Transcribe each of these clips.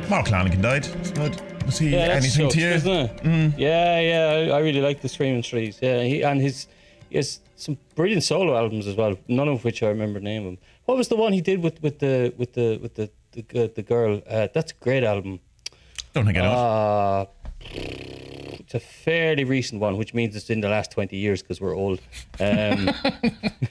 Mark Lannigan died. Spud. Was he anything to you? Isn't it? Yeah. I really like the Screaming Trees. Yeah, he has some brilliant solo albums as well. None of which I remember the name of them. What was the one he did with the girl? That's a great album. Don't think I know. It's a fairly recent one, which means it's in the last 20 years because we're old.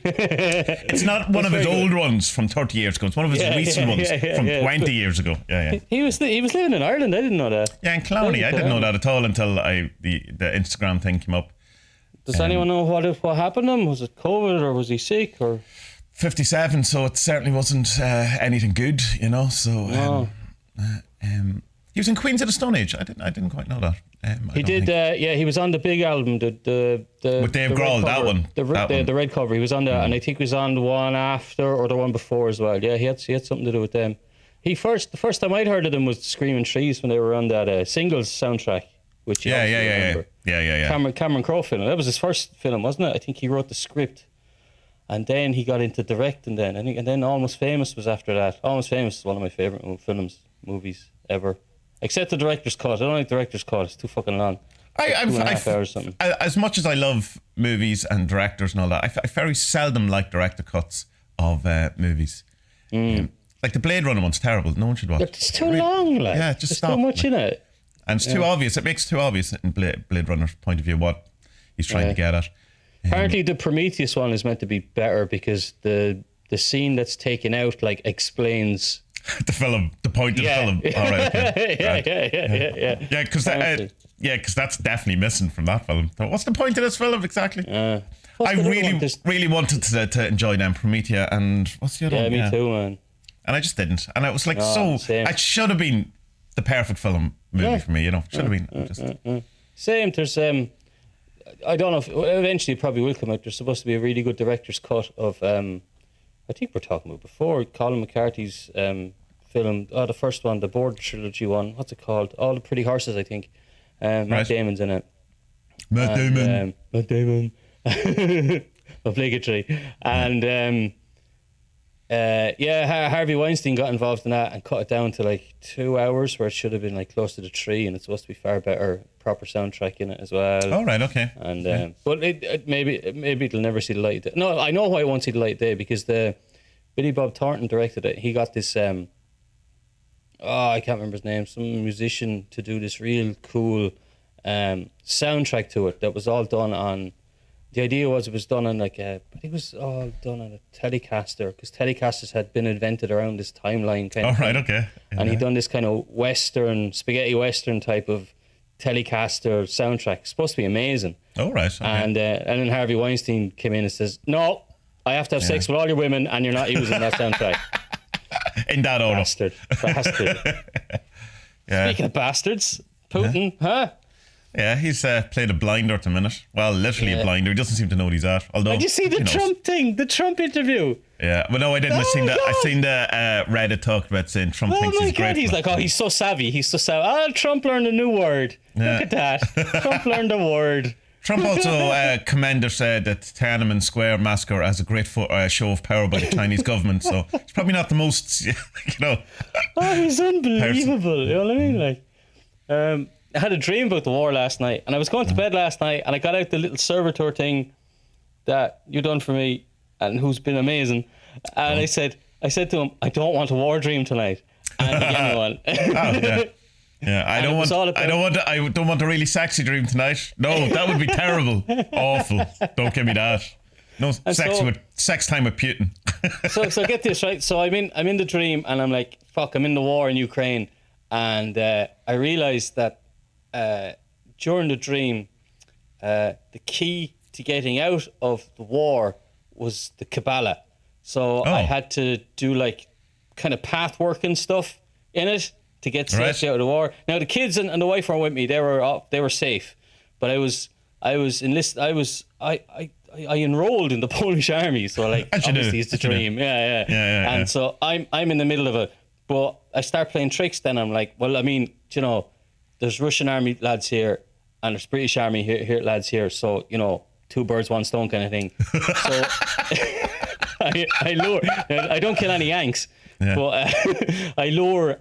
It's not one of his old ones from 30 years ago. It's one of his recent ones from 20 years ago. Yeah. He was living in Ireland. I didn't know that. Yeah, in Clowney. I didn't know that at all until the Instagram thing came up. Does anyone know what happened to him? Was it COVID or was he sick or? 57, so it certainly wasn't anything good, you know. So he was in Queens of the Stone Age. I didn't quite know that. He did. He was on the big album, the with Dave Grohl. That one, the red cover. He was on there, and I think he was on the one after or the one before as well. Yeah, he had something to do with them. The first time I'd heard of them was Screaming Trees when they were on that Singles soundtrack. Which yeah. Cameron Crowe film. That was his first film, wasn't it? I think he wrote the script, and then he got into directing. And then Almost Famous was after that. Almost Famous is one of my favorite movies ever. Except the director's cut. I don't like the director's cut. It's too fucking long. 2.5 hours or something. As much as I love movies and directors and all that, I very seldom like director cuts of movies. Like the Blade Runner one's terrible. No one should watch it. It's too long, like. Yeah, just stop. There's too much in it. And it's too obvious. It makes it too obvious in Blade Runner's point of view what he's trying to get at. Apparently the Prometheus one is meant to be better because the scene that's taken out like explains the film, the point of the film. All right, okay. Yeah, because that's definitely missing from that film. So what's the point of this film exactly? I really wanted to enjoy them, Prometheus, and what's the other one? Yeah, me too, man. And I just didn't. And it was like same. It should have been the perfect movie for me, you know. Should have been. Same. There's I don't know if eventually it probably will come out. There's supposed to be a really good director's cut of I think we're talking about before Colin McCarthy's film, the first one, the Border Trilogy one. What's it called? All the Pretty Horses, I think. Matt Damon's in it. Matt Damon. Obligatory. And Harvey Weinstein got involved in that and cut it down to like 2 hours where it should have been like close to the 3, and it's supposed to be far better, proper soundtrack in it as well. All right, okay. And but it maybe it'll never see the light of day. No, I know why it won't see the light of day, because the Billy Bob Thornton directed it. He got this I can't remember his name, some musician to do this real cool soundtrack to it that was all done on. The idea was it was done on I think it was all done on a Telecaster, because Telecasters had been invented around this timeline kind of thing. Right, okay. Yeah. And he'd done this kind of spaghetti western type of Telecaster soundtrack. It's supposed to be amazing. Oh, right. Okay. And then Harvey Weinstein came in and says, "No, I have to have sex with all your women and you're not using that soundtrack." In that order. Bastard. Speaking of bastards, Putin, huh? Yeah, he's played a blinder at the minute. Well, literally a blinder. He doesn't seem to know what he's at. Although, did you see the Trump thing? The Trump interview? Yeah. Well, no, I didn't. I seen the Reddit talked about saying Trump thinks he's great. He's like, he's so savvy. Trump learned a new word. Yeah. Look at that. Trump learned a word. Trump also commended that Tiananmen Square massacre as a great show of power by the Chinese government. So it's probably not the most, he's unbelievable. You know what I mean? Like, I had a dream about the war last night, and I was going to bed last night, and I got out the little servitor thing that you done for me, and who's been amazing. And I said to him, I don't want a war dream tonight, and he gave me one. Yeah, I don't want a really sexy dream tonight. No, that would be terrible. Awful. Don't give me that. No sex time with Putin. so get this right. So I'm in the dream, and I'm like, fuck, I'm in the war in Ukraine, and I realized that during the dream, the key to getting out of the war was the Kabbalah. So I had to do like kind of path work and stuff in it to get safely out of the war. Now the kids and the wife were with me. They were safe, but I enlisted. I enrolled in the Polish army. So like obviously it's the dream. Yeah. And so I'm in the middle of it, but I start playing tricks. Then I'm like, well, I mean, there's Russian army lads here and there's British army here lads here. So, two birds, one stone kind of thing. So I lure. I don't kill any Yanks, but I lure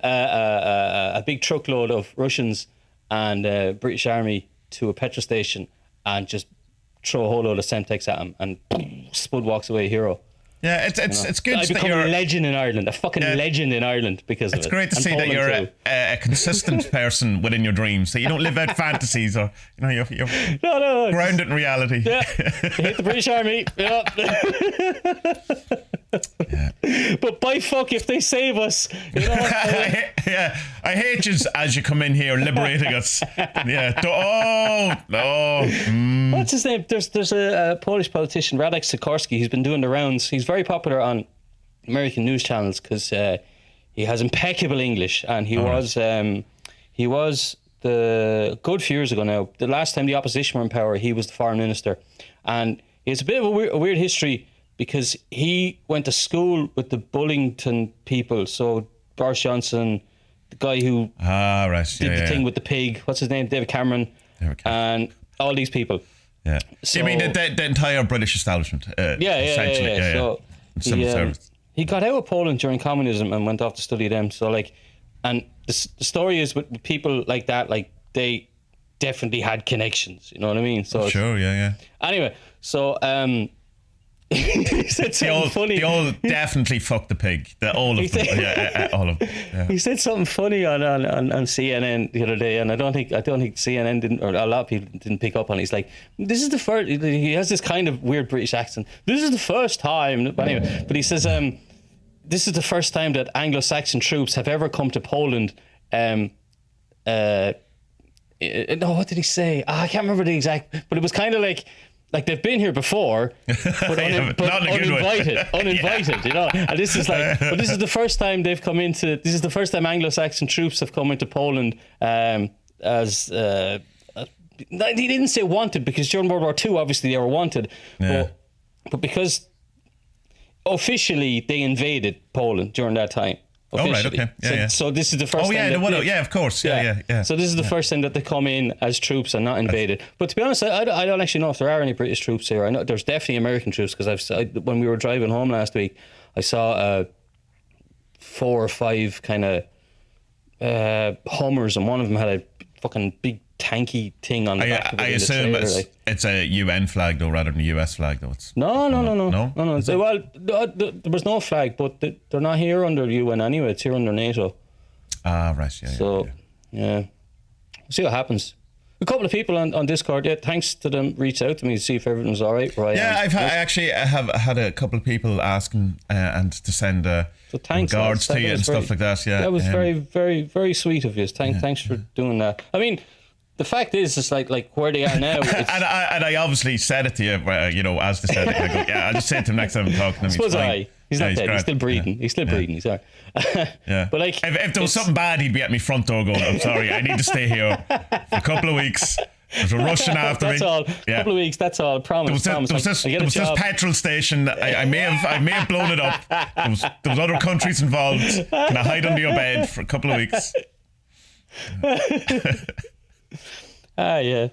a big truckload of Russians and British Army to a petrol station and just throw a whole load of Semtex at him, and Spud walks away a hero. Yeah, it's good. I become a legend in Ireland, a fucking legend in Ireland because of it. It's great to see that you're a consistent person within your dreams. So you don't live out fantasies, or you're no, grounded in reality. Yeah, hit the British Army. Yeah. But by fuck if they save us, I hate you as you come in here liberating us. What's his name? There's a Polish politician, Radek Sikorski. He's been doing the rounds. He's very popular on American news channels because he has impeccable English, and he was the good few years ago now. The last time the opposition were in power, he was the foreign minister, and he has a bit of a weird history because he went to school with the Bullington people. So Boris Johnson, the guy who did the thing with the pig, what's his name? David Cameron, and all these people. Yeah. So, you mean the entire British establishment? So he got out of Poland during communism and went off to study them. So and the story is with people like that, like they definitely had connections. You know what I mean? So sure, yeah. Anyway, so he said something funny. They all definitely fucked the pig. All of them. All of them. Yeah. He said something funny on CNN the other day, and I don't think CNN didn't, or a lot of people didn't pick up on it. He's like, this is the first. He has this kind of weird British accent. This is the first time. But anyway, but he says, this is the first time that Anglo-Saxon troops have ever come to Poland. No, what did he say? I can't remember the exact, but it was kind of like they've been here before, but, uninvited, you know. And this is but this is the first time they've come into. This is the first time Anglo-Saxon troops have come into Poland as. He didn't say wanted because during World War II, obviously they were wanted, but because officially they invaded Poland during that time. Oh, right, okay. So this is the first time. Of course. Yeah. So this is the first time that they come in as troops and not invaded. But to be honest, I don't actually know if there are any British troops here. I know there's definitely American troops because when we were driving home last week, I saw 4 or 5 kind of Hummers, and one of them had a fucking big tanky thing on the back of it. I assume it's a UN flag though, rather than a US flag though. No. Well, there was no flag, but they're not here under UN anyway. It's here under NATO. Right. Yeah. So we'll see what happens. A couple of people on Discord, thanks to them, reached out to me to see if everything's all right. I have had a couple of people asking and to send regards to you and stuff like that. Yeah, that was very, very, very sweet of you. Thanks for doing that. I mean, the fact is, it's like where they are now. and I obviously said it to you, as they said it. I go, I'll just say it to him next time I'm talking to him. He's not dead. He's still breathing. He's still breathing. He's all right. But if there was something bad, he'd be at my front door going, I'm sorry, I need to stay here for a couple of weeks. There's a Russian after me. That's all. A couple of weeks, that's all. Promise. There was this petrol station. I may have blown it up. There was other countries involved. Can I hide under your bed for a couple of weeks? Yeah.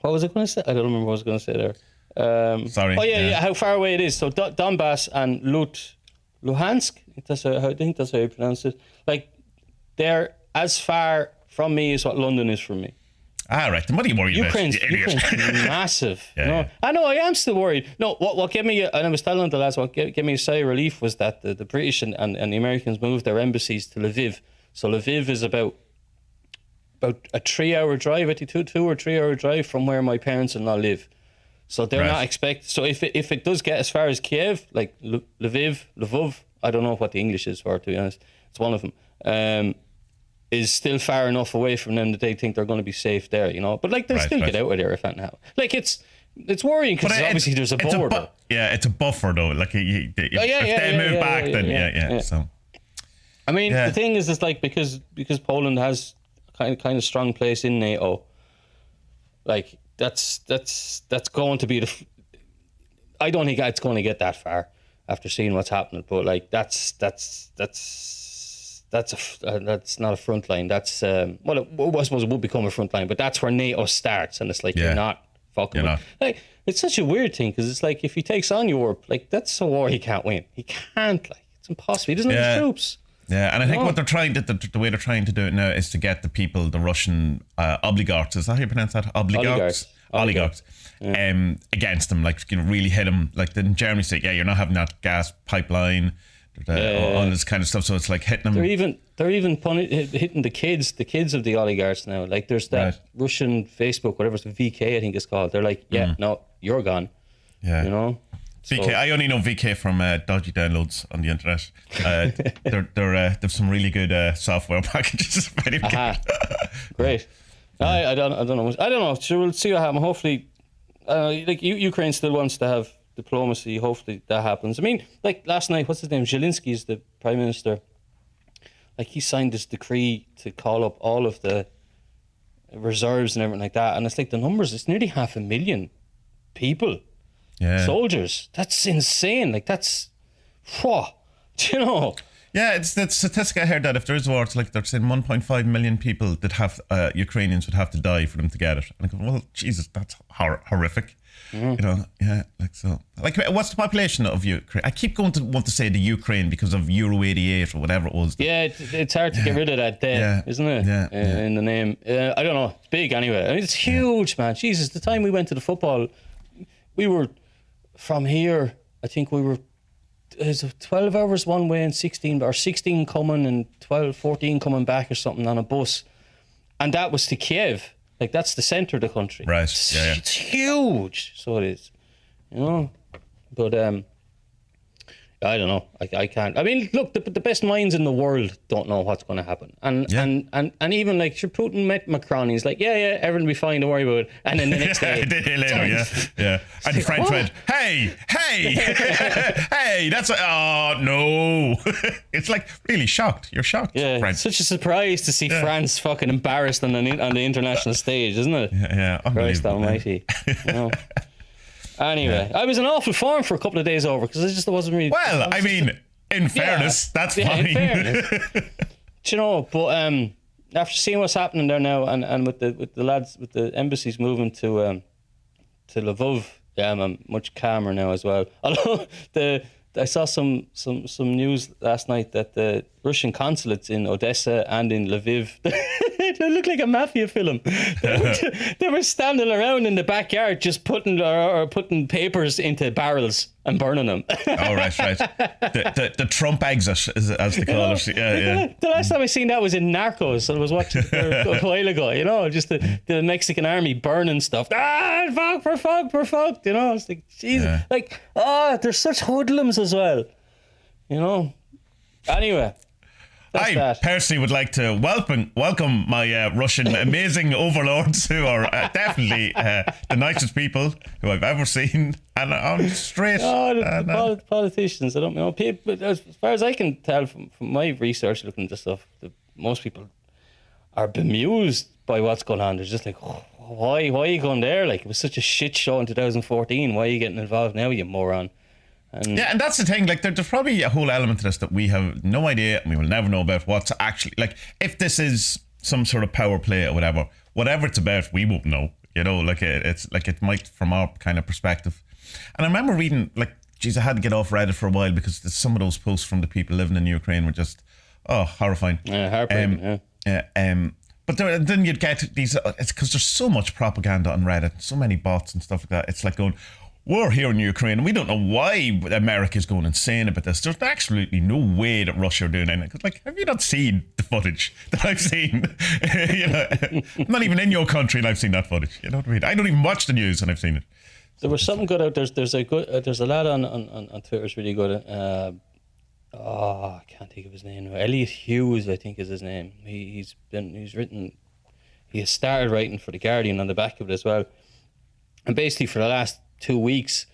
What was I going to say? I don't remember what I was going to say there. Sorry. Oh yeah, how far away it is. So Donbass and Luhansk. I think that's how you pronounce it. Like they're as far from me as what London is from me. Right. Then what are you worried about? Ukraine's massive. I know. I am still worried. No. What gave me? And I was telling the lads, what gave me a sigh of relief was that the British and the Americans moved their embassies to Lviv. So Lviv is about a 3-hour drive, I think 2 or 3 hour drive from where my parents-in-law live. So they're not expected. So if it does get as far as Kiev, like Lvov, I don't know what the English is for, to be honest. It's one of them. Is still far enough away from them that they think they're going to be safe there, you know. But like they'll still get out of there if anything happens. Like it's worrying because obviously there's a border. It's a buffer though. Like if they move back, then So I mean, the thing is, it's like because Poland has kind of strong place in NATO. Like that's going to be I don't think it's going to get that far after seeing what's happening. But like that's not a front line. That's I suppose it would become a front line, but that's where NATO starts, and it's like you're not fucking. Like it's such a weird thing because it's like if he takes on Europe, like that's a war he can't win. He can't. Like it's impossible. He doesn't have the troops. Yeah, and I think what they're trying to, the way they're trying to do it now is to get the people, the Russian oligarchs, is that how you pronounce that? Oligarchs. Against them, like, you know, really hit them. Like, didn't Germany say, you're not having that gas pipeline, all this kind of stuff. So it's like hitting them. They're even hitting the kids of the oligarchs now. Like, there's that Russian Facebook, whatever it's VK, I think it's called. They're like, no, you're gone. Yeah, you know. VK, so, I only know VK from dodgy downloads on the internet. They've some really good software packages. Great. I don't know. I don't know. Sure, we'll see what happens. Hopefully, like Ukraine still wants to have diplomacy. Hopefully that happens. I mean, like last night, what's his name? Zelensky is the prime minister. Like, he signed this decree to call up all of the reserves and everything like that. And it's like the numbers. It's nearly 500,000 people. Yeah. Soldiers. That's insane. Like, that's, do you know? Yeah, it's that statistic I heard that if there is war, it's like they're saying 1.5 million people that have Ukrainians would have to die for them to get it. And I go, well, Jesus, that's horrific. You know, like, so. Like, what's the population of Ukraine? I keep want to say the Ukraine because of Euro 88 or whatever it was. Yeah, it's hard to get rid of that isn't it? In the name. I don't know. It's big anyway. I mean, it's huge, man. Jesus, the time we went to the football, we were from here, I think we were 12 hours one way and 16 coming and 14 coming back or something on a bus. And that was to Kiev. Like, that's the centre of the country. Right. It's huge. So it is. You know? But I don't know. I can't. I mean, look, the best minds in the world don't know what's going to happen. And even like, sure, Putin met Macron. He's like, everyone will be fine. Don't worry about it. And then the next day, yeah. And the French went, hey, hey, that's no. It's like really shocked. You're shocked. Yeah, French. Such a surprise to see France fucking embarrassed on the international stage, isn't it? Yeah, Christ Almighty. You know? Anyway, I was in awful form for a couple of days over because I wasn't really. Well, I mean, in fairness, that's fine. In fairness. Do you know? But after seeing what's happening there now, and with the lads, with the embassies moving to Lvov, I'm much calmer now as well. Although I saw some news last night that the Russian consulates in Odessa and in Lviv, they look like a mafia film. They were standing around in the backyard just putting papers into barrels and burning them. Oh, right. The Trump exit, as they call it. Yeah. The last time I seen that was in Narcos. I was watching it a while ago, you know, just the Mexican army burning stuff. We're fucked, you know. It's like, Jesus. Like, there's such hoodlums as well, you know. Anyway. I personally would like to welcome my Russian amazing overlords, who are definitely the nicest people who I've ever seen, and I'm straight. The politicians, I don't know. People, as far as I can tell from my research looking at this stuff, most people are bemused by what's going on. They're just like, why are you going there? Like, it was such a shit show in 2014. Why are you getting involved now, you moron? And that's the thing. Like, there's probably a whole element to this that we have no idea, and we will never know about what's actually, like, if this is some sort of power play or whatever it's about, we won't know. You know, like, it's like, it might from our kind of perspective. And I remember reading, like, geez, I had to get off Reddit for a while because some of those posts from the people living in Ukraine were just horrifying. Yeah, heartbreaking. But then you'd get these. It's because there's so much propaganda on Reddit, so many bots and stuff like that. It's like going, we're here in Ukraine and we don't know why America's going insane about this. There's absolutely no way that Russia are doing anything. Because, like, have you not seen the footage that I've seen? You know, I'm not even in your country and I've seen that footage. You know what I mean? I don't even watch the news and I've seen it. There was something good out there. There's a lad on Twitter is really good. I can't think of his name. Elliot Hughes, I think, is his name. He has started writing for The Guardian on the back of it as well. And basically for the last 2 weeks,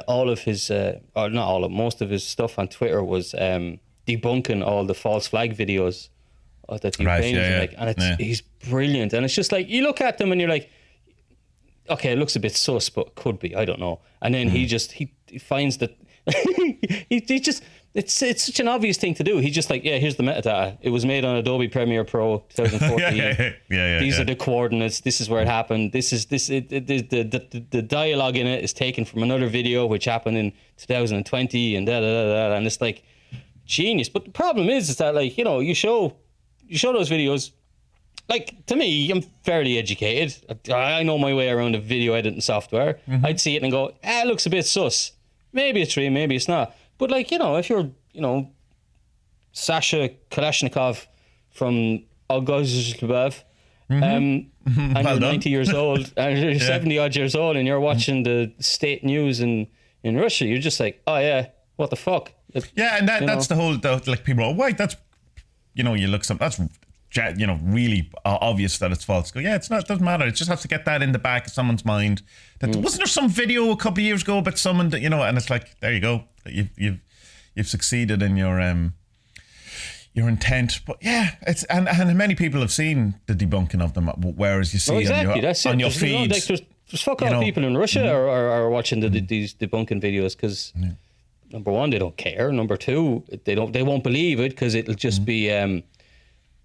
all of his, or not all of, most of his stuff on Twitter was debunking all the false flag videos that the Ukrainians make. And he's brilliant. And it's just like, you look at them and you're like, okay, it looks a bit sus, but could be, I don't know. And then he finds that he just, it's such an obvious thing to do. He's just like, here's the metadata. It was made on Adobe Premiere Pro 2014. These are the coordinates. This is where it happened. The dialogue in it is taken from another video which happened in 2020 and da da da da. And it's like, genius. But the problem is that, like, you know, you show those videos. Like, to me, I'm fairly educated. I know my way around the video editing software. I'd see it and go, it looks a bit sus. Maybe it's real, maybe it's not. But, like, you know, if you're, you know, Sasha Kalashnikov from Occultists, and you're 90 years old, and you're 70 odd years old, and you're watching the state news in Russia, you're just like, oh yeah, what the fuck? Yeah, and that's the whole, like, people are, wait, that's, you know, you look something, that's, you know, really obvious that it's false. Go, yeah, it's not, it doesn't matter. It just has to get that in the back of someone's mind. That wasn't there some video a couple of years ago about someone that, you know, and it's like, there you go, you've succeeded in your intent. But yeah, it's and many people have seen the debunking of them, whereas you see on your feed, like, there's fuck all people in Russia are watching these debunking videos because number one, they don't care. Number two, they won't believe it because it'll just be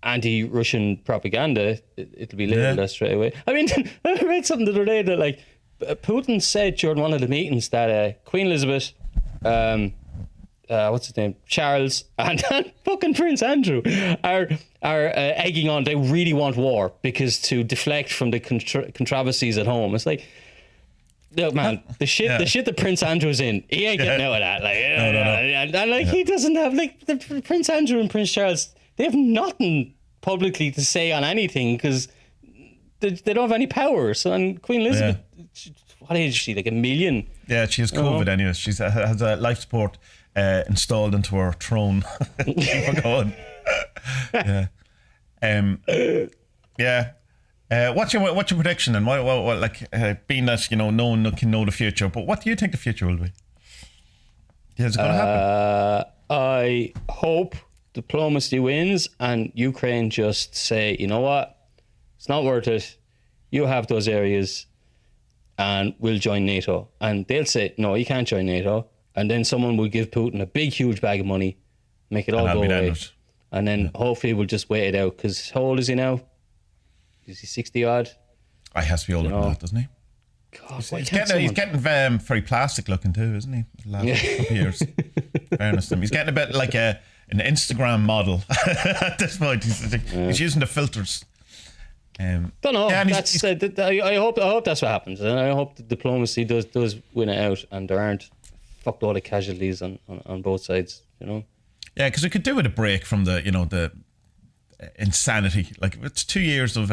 anti-Russian propaganda. It'll be labeled that straight away. I mean, I read something the other day that, like, Putin said during one of the meetings that Queen Elizabeth, what's his name, Charles, and fucking Prince Andrew are egging on. They really want war because to deflect from the controversies at home. It's like, look, man, the shit that Prince Andrew's in, he ain't getting out of that. Like, and like, he doesn't have, like, the Prince Andrew and Prince Charles, they have nothing publicly to say on anything because they don't have any power. So, and Queen Elizabeth, what age is she? Like 1 million? Yeah, she has COVID anyway. She has a life support installed into her throne. Keep her going. What's your prediction, and what like being that, you know, no one can know the future, but what do you think the future will be? Is it going to happen? I hope diplomacy wins and Ukraine just say, you know what, it's not worth it. You have those areas, and we'll join NATO. And they'll say, no, you can't join NATO. And then someone will give Putin a big, huge bag of money, make it all go away. And then hopefully we'll just wait it out. Because how old is he now? Is he 60 odd? He has to be older than that, doesn't he? God, he's getting very plastic looking too, isn't he? The last couple of years. Fairness to him. He's getting a bit like an Instagram model at this point. He's using the filters. Don't know. I hope that's what happens, and I hope the diplomacy does win it out, and there aren't fuckload of casualties on both sides. You know. Yeah, because we could do with a break from the insanity. Like, it's 2 years of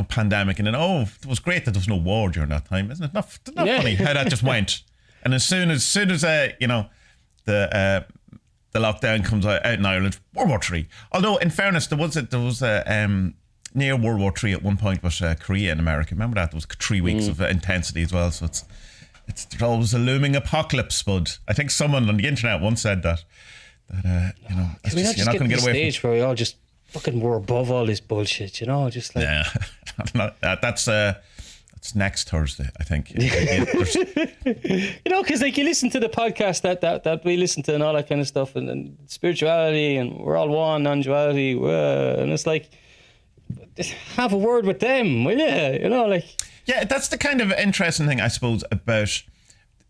pandemic, and then it was great that there was no war during that time, isn't it? Not funny how that just went. And as soon as the lockdown comes out in Ireland, World War III. Although, in fairness, there was a near World War III at one point was Korea and America. Remember that? There was 3 weeks of intensity as well. So it's there's always a looming apocalypse, Spud. I think someone on the internet once said that you're not going to get away stage where we all just fucking were above all this bullshit, you know, just like that's next Thursday, I think. You know, because like you listen to the podcast that we listen to and all that kind of stuff, and spirituality, and we're all one, non-duality, and it's like, have a word with them, will you? You know, like. Yeah, that's the kind of interesting thing, I suppose, about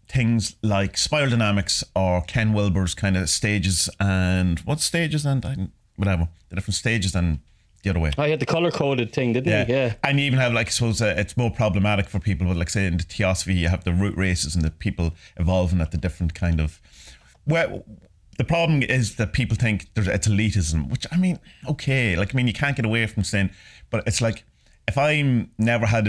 things like spiral dynamics or Ken Wilber's kind of stages and the different stages and the other way. I had the color-coded thing, didn't he? Yeah. And you even have, like, I suppose it's more problematic for people, but like, say, in the theosophy, you have the root races and the people evolving at the different kind of. Well, the problem is that people think it's elitism, which, I mean, okay, like, I mean, you can't get away from saying, but it's like, if I'm never had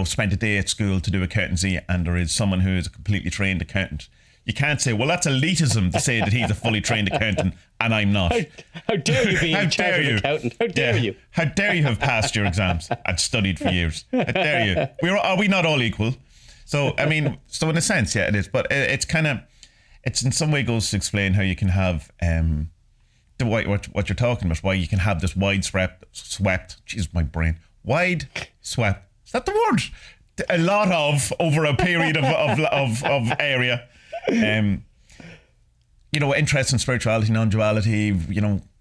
spent a day at school to do accountancy, and there is someone who is a completely trained accountant, you can't say, well, that's elitism to say that he's a fully trained accountant and I'm not. How dare you be a chartered accountant? How dare you? How dare you have passed your exams and studied for years? How dare you? Are we not all equal? So, I mean, so in a sense, yeah, it is. But it's in some way goes to explain how you can have what you're talking about, why you can have this wide-swept, jeez, my brain, wide-swept, is that the word? A lot of, over a period of area. Interest in spirituality, non-duality,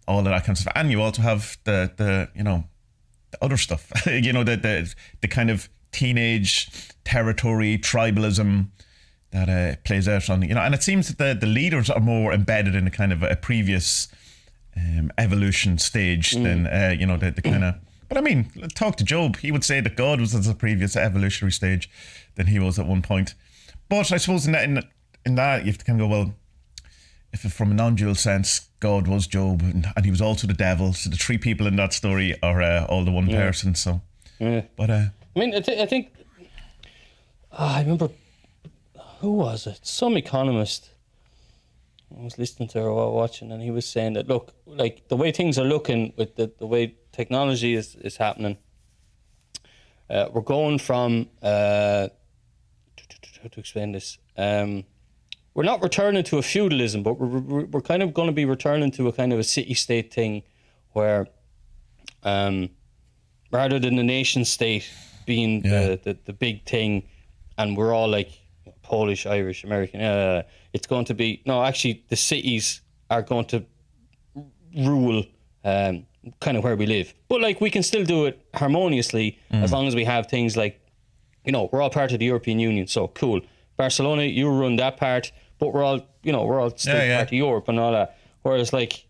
all of that kind of stuff. And you also have the other stuff, the kind of teenage territory, tribalism, that plays out on, and it seems that the leaders are more embedded in a kind of a previous evolution stage than the kind of. But I mean, talk to Job. He would say that God was at a previous evolutionary stage than he was at one point. But I suppose in that you have to kind of go, well, if from a non-dual sense, God was Job and he was also the devil. So the three people in that story are all the one person. So, but I mean, I think I remember, who was it? Some economist. I was listening to her while watching, and he was saying that, look, like the way things are looking with the way technology is happening, we're going from how to explain this. We're not returning to a feudalism, but we're kind of going to be returning to a kind of a city-state thing, where rather than the nation-state being the big thing, and we're all like Polish, Irish, American. It's going to be actually the cities are going to rule kind of where we live, but like we can still do it harmoniously as long as we have things like, we're all part of the European Union, so cool. Barcelona, you run that part, but we're all still part of Europe and all that. Whereas like,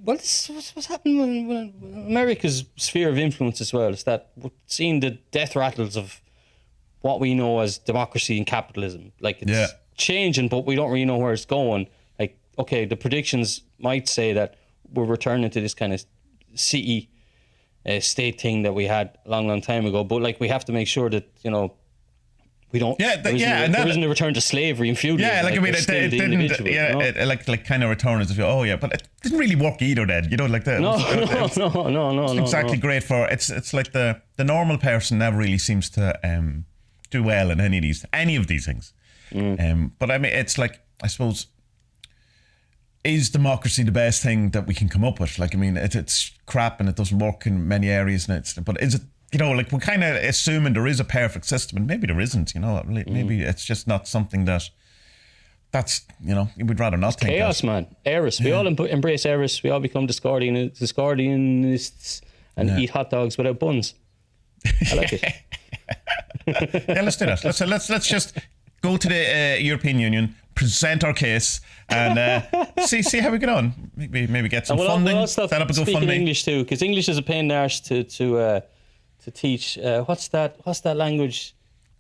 what's happening when America's sphere of influence as well is that we're seeing the death rattles of what we know as democracy and capitalism. Like it's changing, but we don't really know where it's going. Like, okay, the predictions might say that we're returning to this kind of city state thing that we had a long time ago. But like, we have to make sure that, we don't. There isn't a return to slavery and feudalism. Yeah, like I mean, it didn't. Like kind of return as if but it didn't really work either. Then like that. No. It's exactly great for it's like the normal person never really seems to do well in any of these things. But I mean, it's like, I suppose, is democracy the best thing that we can come up with? Like, I mean, it's crap and it doesn't work in many areas, but is it? Like we're kind of assuming there is a perfect system, and maybe there isn't. Maybe it's just not something that's we'd rather not think. Chaos, man. Eris. We all embrace Eris. We all become Discordianists and eat hot dogs without buns. I like it. Let's do that. Let's just go to the European Union, present our case, and see how we get on. Maybe get some funding. Set up a GoFundMe. Speaking English too, because English is a pain in the arse to teach. What's that language?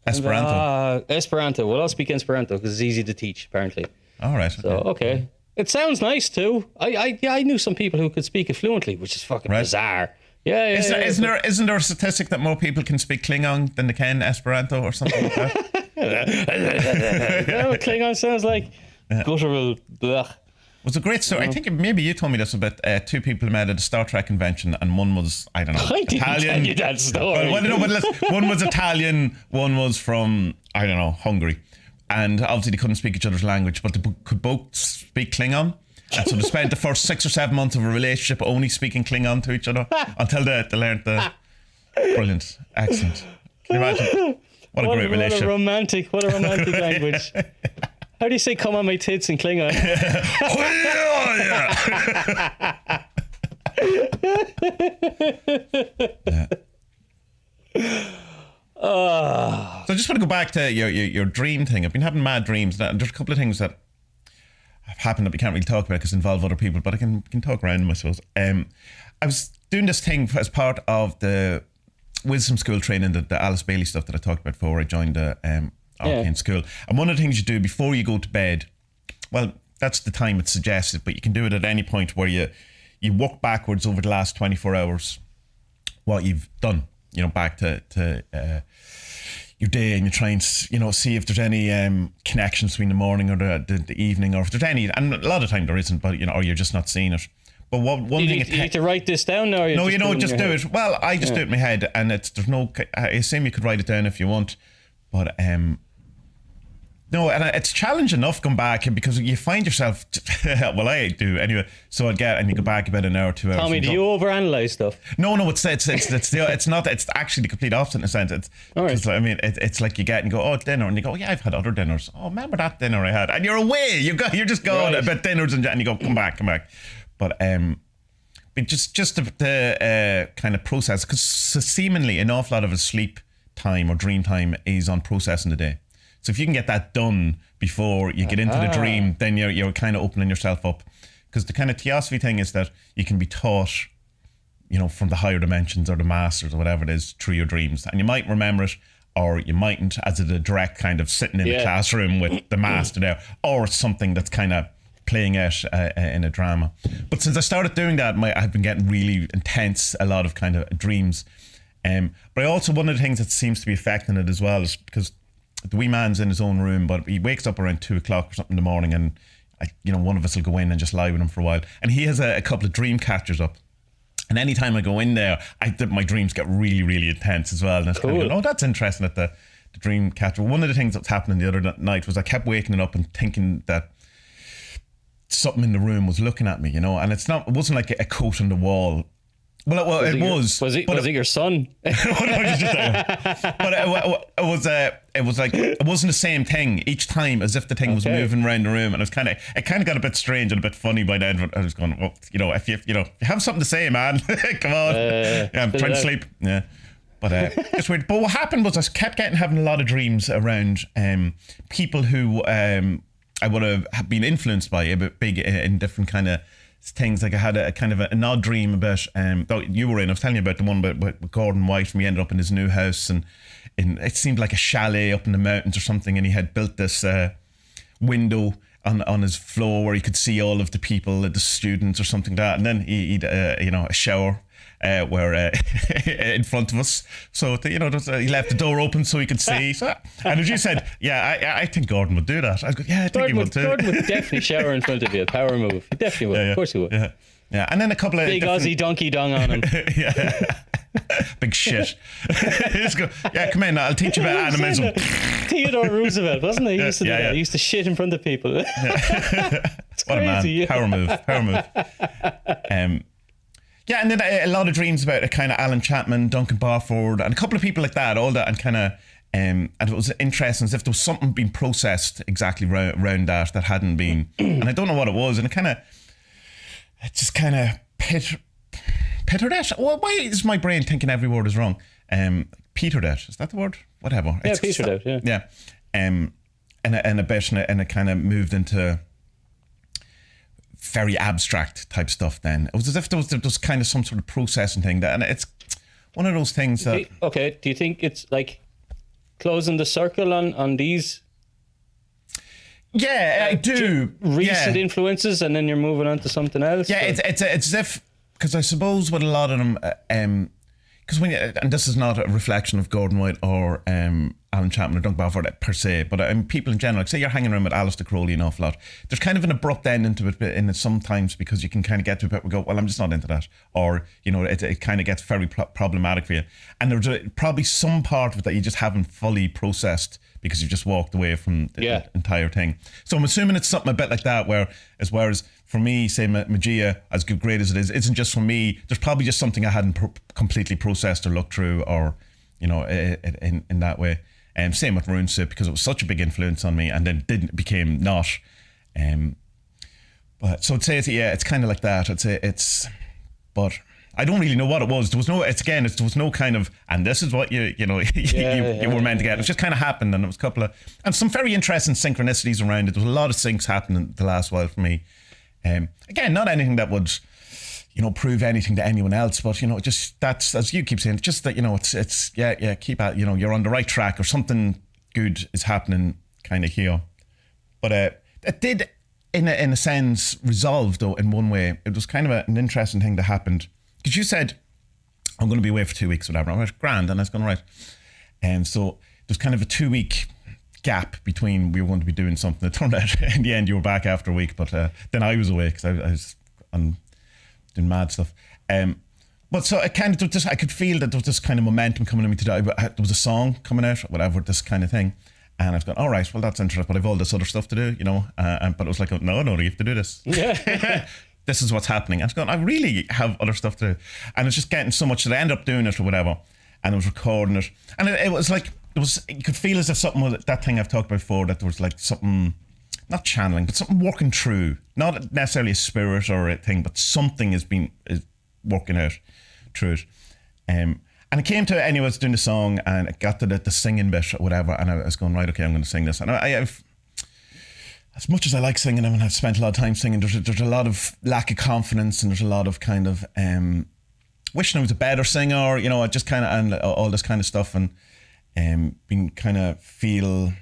Esperanto. Esperanto. Well, I'll speak Esperanto because it's easy to teach, apparently. All right. So okay. It sounds nice too. I knew some people who could speak it fluently, which is fucking bizarre. Yeah. Isn't there a statistic that more people can speak Klingon than they can Esperanto or something like that? You know what Klingon sounds like? Guttural. Blech. It was a great story. I think maybe you told me this about two people met at a Star Trek convention, and one was, I don't know, I didn't Italian. tell you that story. One was Italian, one was from, I don't know, Hungary. And obviously they couldn't speak each other's language, but they could both speak Klingon. And so they spent the first 6 or 7 months of a relationship only speaking Klingon to each other until they learned the brilliant accent. Can you imagine? What a great relationship. What a romantic language. How do you say "come on my tits" in Klingon? So I just want to go back to your dream thing. I've been having mad dreams, and there's a couple of things that have happened that we can't really talk about because they involve other people, but I can talk around them, I suppose. I was doing this thing as part of the wisdom school training, the Alice Bailey stuff that I talked about before I joined the Arcane school. And one of the things you do before you go to bed, well, that's the time it's suggested, but you can do it at any point where you work backwards over the last 24 hours, what you've done, back to your day, and you try and, see if there's any connections between the morning or the evening, or if there's any, and a lot of time there isn't, but, or you're just not seeing it. But one thing... You need to write this down now? No, just do it. Well, I just do it in my head, and there's no... I assume you could write it down if you want, but... No, and it's challenging enough going back because you find yourself, well, I do anyway. So and you go back about an hour, 2 hours. Tommy, do you overanalyze stuff? No, it's not. It's actually the complete opposite in a sense. It's, right. I mean, it's like you get and you go, oh, dinner, and you go, yeah, I've had other dinners. Oh, remember that dinner I had? And you're away. You're just going about dinners and you go, come back. But just the kind of process, because seemingly an awful lot of his sleep time or dream time is on processing the day. So if you can get that done before you get into the dream, then you're kind of opening yourself up. Because the kind of theosophy thing is that you can be taught, from the higher dimensions or the masters or whatever it is through your dreams. And you might remember it, or you mightn't, as a direct kind of sitting in a classroom with the master there, or something that's kind of playing out in a drama. But since I started doing that, I've been getting really intense, a lot of kind of dreams. But also one of the things that seems to be affecting it as well is because the wee man's in his own room, but he wakes up around 2 o'clock or something in the morning, and one of us will go in and just lie with him for a while. And he has a couple of dream catchers up. And anytime I go in there, my dreams get really, really intense as well. And it's kind of going, that's interesting that the dream catcher. One of the things that was happening the other night was I kept waking up and thinking that something in the room was looking at me, and it wasn't like a coat on the wall. Well, it was. Was it your son? But it was like it wasn't the same thing each time, as if the thing was moving around the room, and it kind of got a bit strange and a bit funny by then. I was going, if you have something to say, man, come on. I'm trying to sleep. Yeah, but it's weird. But what happened was I kept having a lot of dreams around people who I would have been influenced by a bit big in different kind of things. Like I had a kind of an odd dream about you were in. I was telling you about the one with Gordon White, and we ended up in his new house, and it seemed like a chalet up in the mountains or something, and he had built this window on his floor where he could see all of the people, the students or something like that, and then he'd a shower where in front of us, so he left the door open so he could see. So, and as you said, I think Gordon would do that. I go, I think he would too. Gordon would definitely shower in front of you. Power move. He definitely would. Of course he would. Yeah. And then a couple of big Aussie donkey dong on him. Big shit. Just go, come in, I'll teach you about animism. Theodore Roosevelt, wasn't he? He used to do that. He used to shit in front of people. It's what crazy. A man. Power move. And then a lot of dreams about kind of Alan Chapman, Duncan Barford, and a couple of people like that, all that, and kind of, and it was interesting as if there was something being processed exactly around that hadn't been, and I don't know what it was, and it just kind of pittered out. Well, why is my brain thinking every word is wrong? Petered out, is that the word? Whatever. Yeah, petered out, yeah. Yeah. And a bit, and it kind of moved into very abstract type stuff then. It was as if there was kind of some sort of processing thing and it's one of those things that... Okay, do you think it's like closing the circle on these? Yeah, I do. Recent influences, and then you're moving on to something else? Yeah, it's as if... Because I suppose with a lot of them... Because and this is not a reflection of Gordon White or Alan Chapman or Duncan Barford per se, but people in general, like say you're hanging around with Alistair Crowley an awful lot, there's kind of an abrupt end into it in it sometimes, because you can kind of get to a bit where you go, well, I'm just not into that, or it kind of gets very problematic for you, and there's probably some part of it that you just haven't fully processed because you've just walked away from the entire thing. So I'm assuming it's something a bit like that, whereas for me, say Magia, as great as it is, isn't just for me. There's probably just something I hadn't completely processed or looked through, or in that way. Same with Rune Soup, because it was such a big influence on me, and then became not. But so I'd say it's kind of like that. I'd say but I don't really know what it was. There was no kind of, and this is what you were meant to get. It just kind of happened, and it was a couple of, and some very interesting synchronicities around it. There was a lot of syncs happening the last while for me. Again, not anything that would, prove anything to anyone else, but just that's, as you keep saying, just that it's keep at, you're on the right track, or something good is happening kind of here. But it did, in a sense, resolve though in one way. It was kind of an interesting thing that happened, because you said I'm going to be away for 2 weeks, whatever. I went, grand, and I was going, right. And so there's kind of a 2 week gap between we were going to be doing something. It turned out in the end you were back after a week, but then I was away because I was doing mad stuff. But so I kind of I could feel that there was this kind of momentum coming in me today. There was a song coming out, or whatever, this kind of thing. And I was going, all right, well, that's interesting, but I've all this other stuff to do, but it was like, no, you have to do this. Yeah. This is what's happening. I was going, I really have other stuff to do. And it's just getting so much that I ended up doing it or whatever. And I was recording it. And it was like, you could feel as if something was, that thing I've talked about before, that there was like something, not channeling, but something working through. Not necessarily a spirit or a thing, but something is working out through it. And And it came to, anyway, I was doing the song and it got to the singing bit or whatever, and I was going, right, okay, I'm going to sing this. And I've, as much as I like singing, I mean, I've spent a lot of time singing, there's a lot of lack of confidence, and there's a lot of kind of wishing I was a better singer, you know, I just kind of, and all this kind of stuff, and being kind of feel,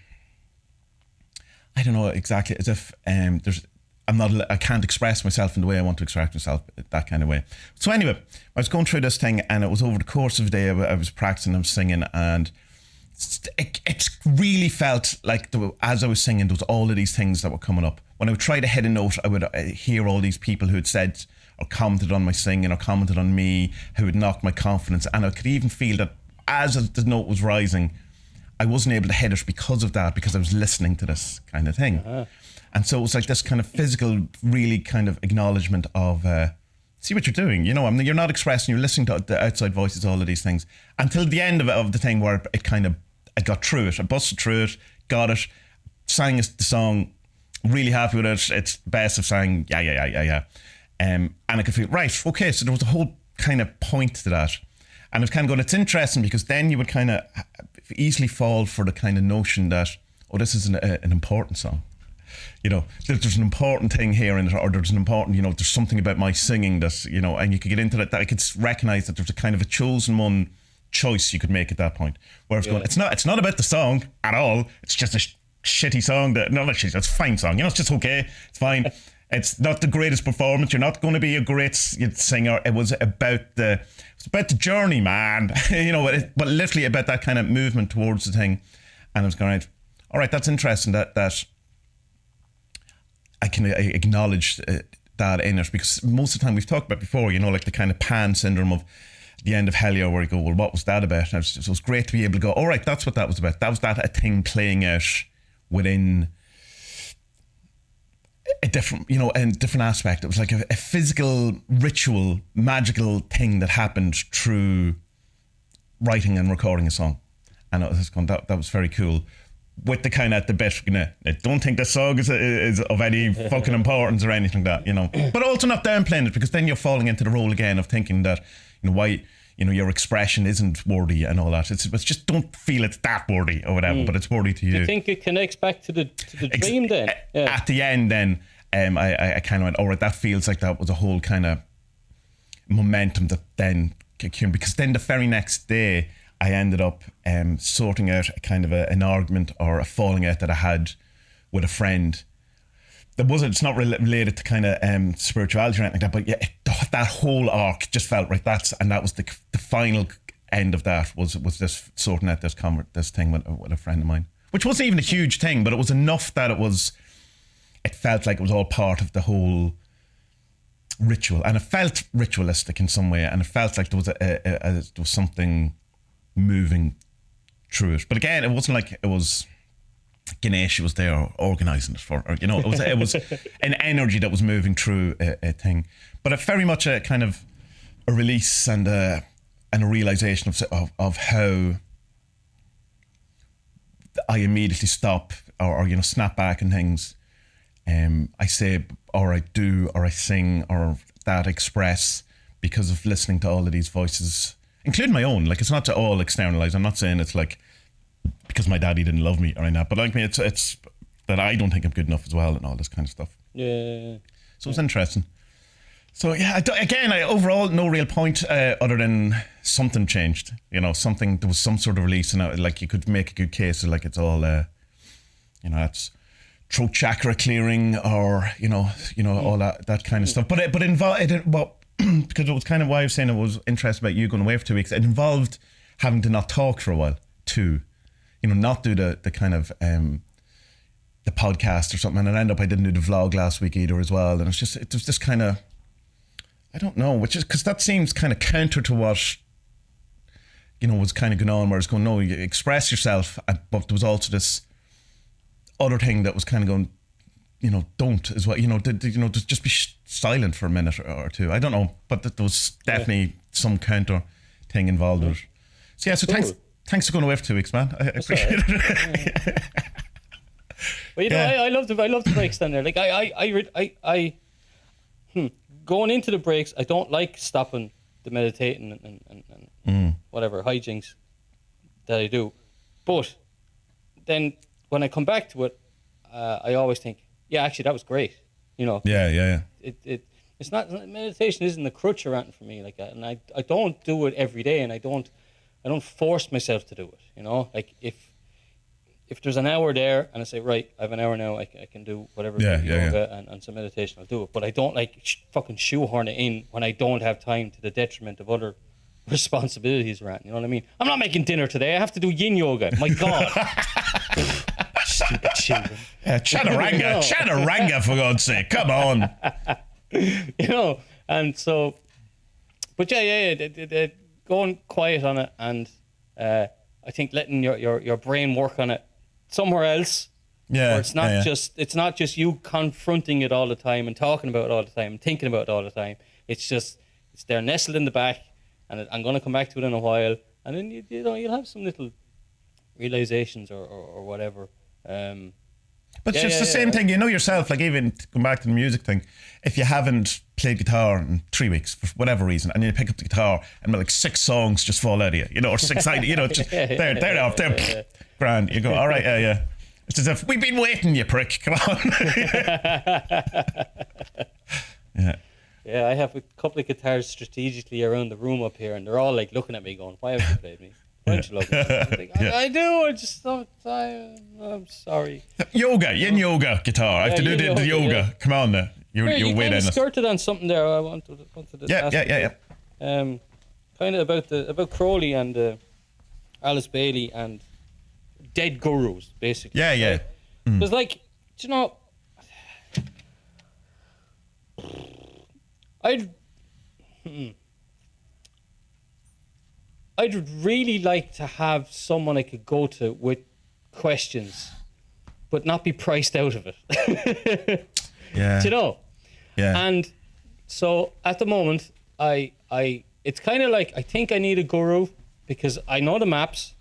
I don't know exactly, as if I can't express myself in the way I want to express myself, that kind of way. So anyway, I was going through this thing, and it was over the course of the day, I was practicing, I was singing, and it really felt like as I was singing, there was all of these things that were coming up. When I would try to hit a note, I would hear all these people who had said or commented on my singing or commented on me, who had knocked my confidence, and I could even feel that as the note was rising, I wasn't able to hit it because of that, because I was listening to this kind of thing. Uh-huh. And so it was like this kind of physical, really kind of acknowledgement of, see what you're doing. You know, I mean, you're not expressing, you're listening to the outside voices, all of these things. Until the end of the thing where I got through it. I busted through it, got it, sang the song, really happy with it. It's the best I've sang, yeah. And I could feel, right, okay, so there was a whole kind of point to that. And I was kind of going, it's interesting, because then you would kind of easily fall for the kind of notion that, oh, this is an important song. You know, there's an important thing here in it, or there's an important, you know, there's something about my singing that, you know, and you could get into that I could recognize that there's a kind of a chosen one choice you could make at that point. Where it's going, it's not about the song at all. It's just a shitty song that, no, not shitty, it's a fine song. You know, it's just okay. It's fine. It's not the greatest performance. You're not going to be a great singer. It was about the journey, man. You know, but literally about that kind of movement towards the thing. And I was going, all right, that's interesting that I can acknowledge that in it, because most of the time we've talked about before, you know, like the kind of Pan syndrome of the end of Hellier, where you go, well, what was that about? And it was great to be able to go, all right, that's what that was about. That was a thing playing out within a different, you know, a different aspect. It was like a physical, ritual, magical thing that happened through writing and recording a song. And I was going, that was very cool. With the kind of the bit, you know, I don't think the song is of any fucking importance or anything like that, you know. But also not downplaying it, because then you're falling into the role again of thinking that, you know, why, you know, your expression isn't worthy and all that. It's just don't feel it's that worthy or whatever, but it's worthy to you. Do you think it connects back to the dream then? Yeah. At the end then, I kind of went, all right, that feels like that was a whole kind of momentum that then came, because then the very next day I ended up sorting out a kind of an argument or a falling out that I had with a friend. It's not related to kind of spirituality or anything like that, but yeah, that whole arc just felt right. That was the final end of that was this sorting out this thing with a friend of mine, which wasn't even a huge thing, but it was enough that it felt like it was all part of the whole ritual, and it felt ritualistic in some way, and it felt like there was something moving through it. But again, it wasn't like it was Ganesh was there organising it for, or, you know, it was an energy that was moving through a thing. But it very much a kind of a release and a realisation of how I immediately stop or you know, snap back and things. I say, or I do, or I sing, or that express, because of listening to all of these voices, including my own. Like, it's not to all externalize. I'm not saying it's like because my daddy didn't love me or anything, but like me, it's that I don't think I'm good enough as well, and all this kind of stuff. Yeah. So it's interesting. So yeah, overall no real point other than something changed. You know, there was some sort of release, and like you could make a good case of like it's all, you know, it's throat chakra clearing, or you know all that kind of stuff. But it involved because it was kind of why I was saying it was interesting about you going away for 2 weeks. It involved having to not talk for a while too. You know, not do the kind of the podcast or something. And I didn't do the vlog last week either as well. And it was just kind of, I don't know, which is because that seems kind of counter to what, you know, was kind of going on, where it's going, no, you express yourself, but there was also this other thing that was kind of going, you know, don't as well, you know, just be silent for a minute or two. I don't know, but there was definitely some counter thing involved with it. So yeah, so cool. Thanks for going away for 2 weeks, man. I appreciate it. Yeah. Well, you know, I love the breaks down there. Like I going into the breaks, I don't like stopping the meditating and whatever hijinks that I do. But then when I come back to it, I always think, yeah, actually that was great. You know. Yeah. It's not, meditation isn't a crutch or anything for me like that, and I don't do it every day, and I don't force myself to do it. You know, like if there's an hour there and I say, right, I have an hour now, I can do whatever yoga and some meditation, I'll do it. But I don't like fucking shoehorn it in when I don't have time, to the detriment of other responsibilities around. You know what I mean? I'm not making dinner today. I have to do yin yoga. My God. Stupid children. Yeah, chaturanga, for God's sake. Come on. You know, and so, but going quiet on it, and I think letting your brain work on it somewhere else. Yeah. Where it's not just you confronting it all the time and talking about it all the time and thinking about it all the time. It's there nestled in the back, and I'm going to come back to it in a while, and then you'll have some little realizations or whatever. But it's the same thing, you know yourself, like even going back to the music thing, if you haven't played guitar in 3 weeks for whatever reason, and you pick up the guitar and like 6 songs just fall out of you, you know, or 6 you know, just they're off, they're grand. You go, all right, yeah. It's as if we've been waiting, you prick. Come on. Yeah, I have a couple of guitars strategically around the room up here, and they're all like looking at me going, why haven't you played me? Why don't you love me? I do, I just don't, I'm sorry. Yin yoga guitar. I have to do the yoga. Yeah. Come on now. You're way down. You skirted on something there I wanted to ask. Yeah. Kind of about Crowley and Alice Bailey and dead gurus, basically. Yeah. Right? Because, like, do you know, I'd really like to have someone I could go to with questions, but not be priced out of it. Yeah. Do you know? Yeah. And so at the moment, it's kind of like I think I need a guru because I know the maps.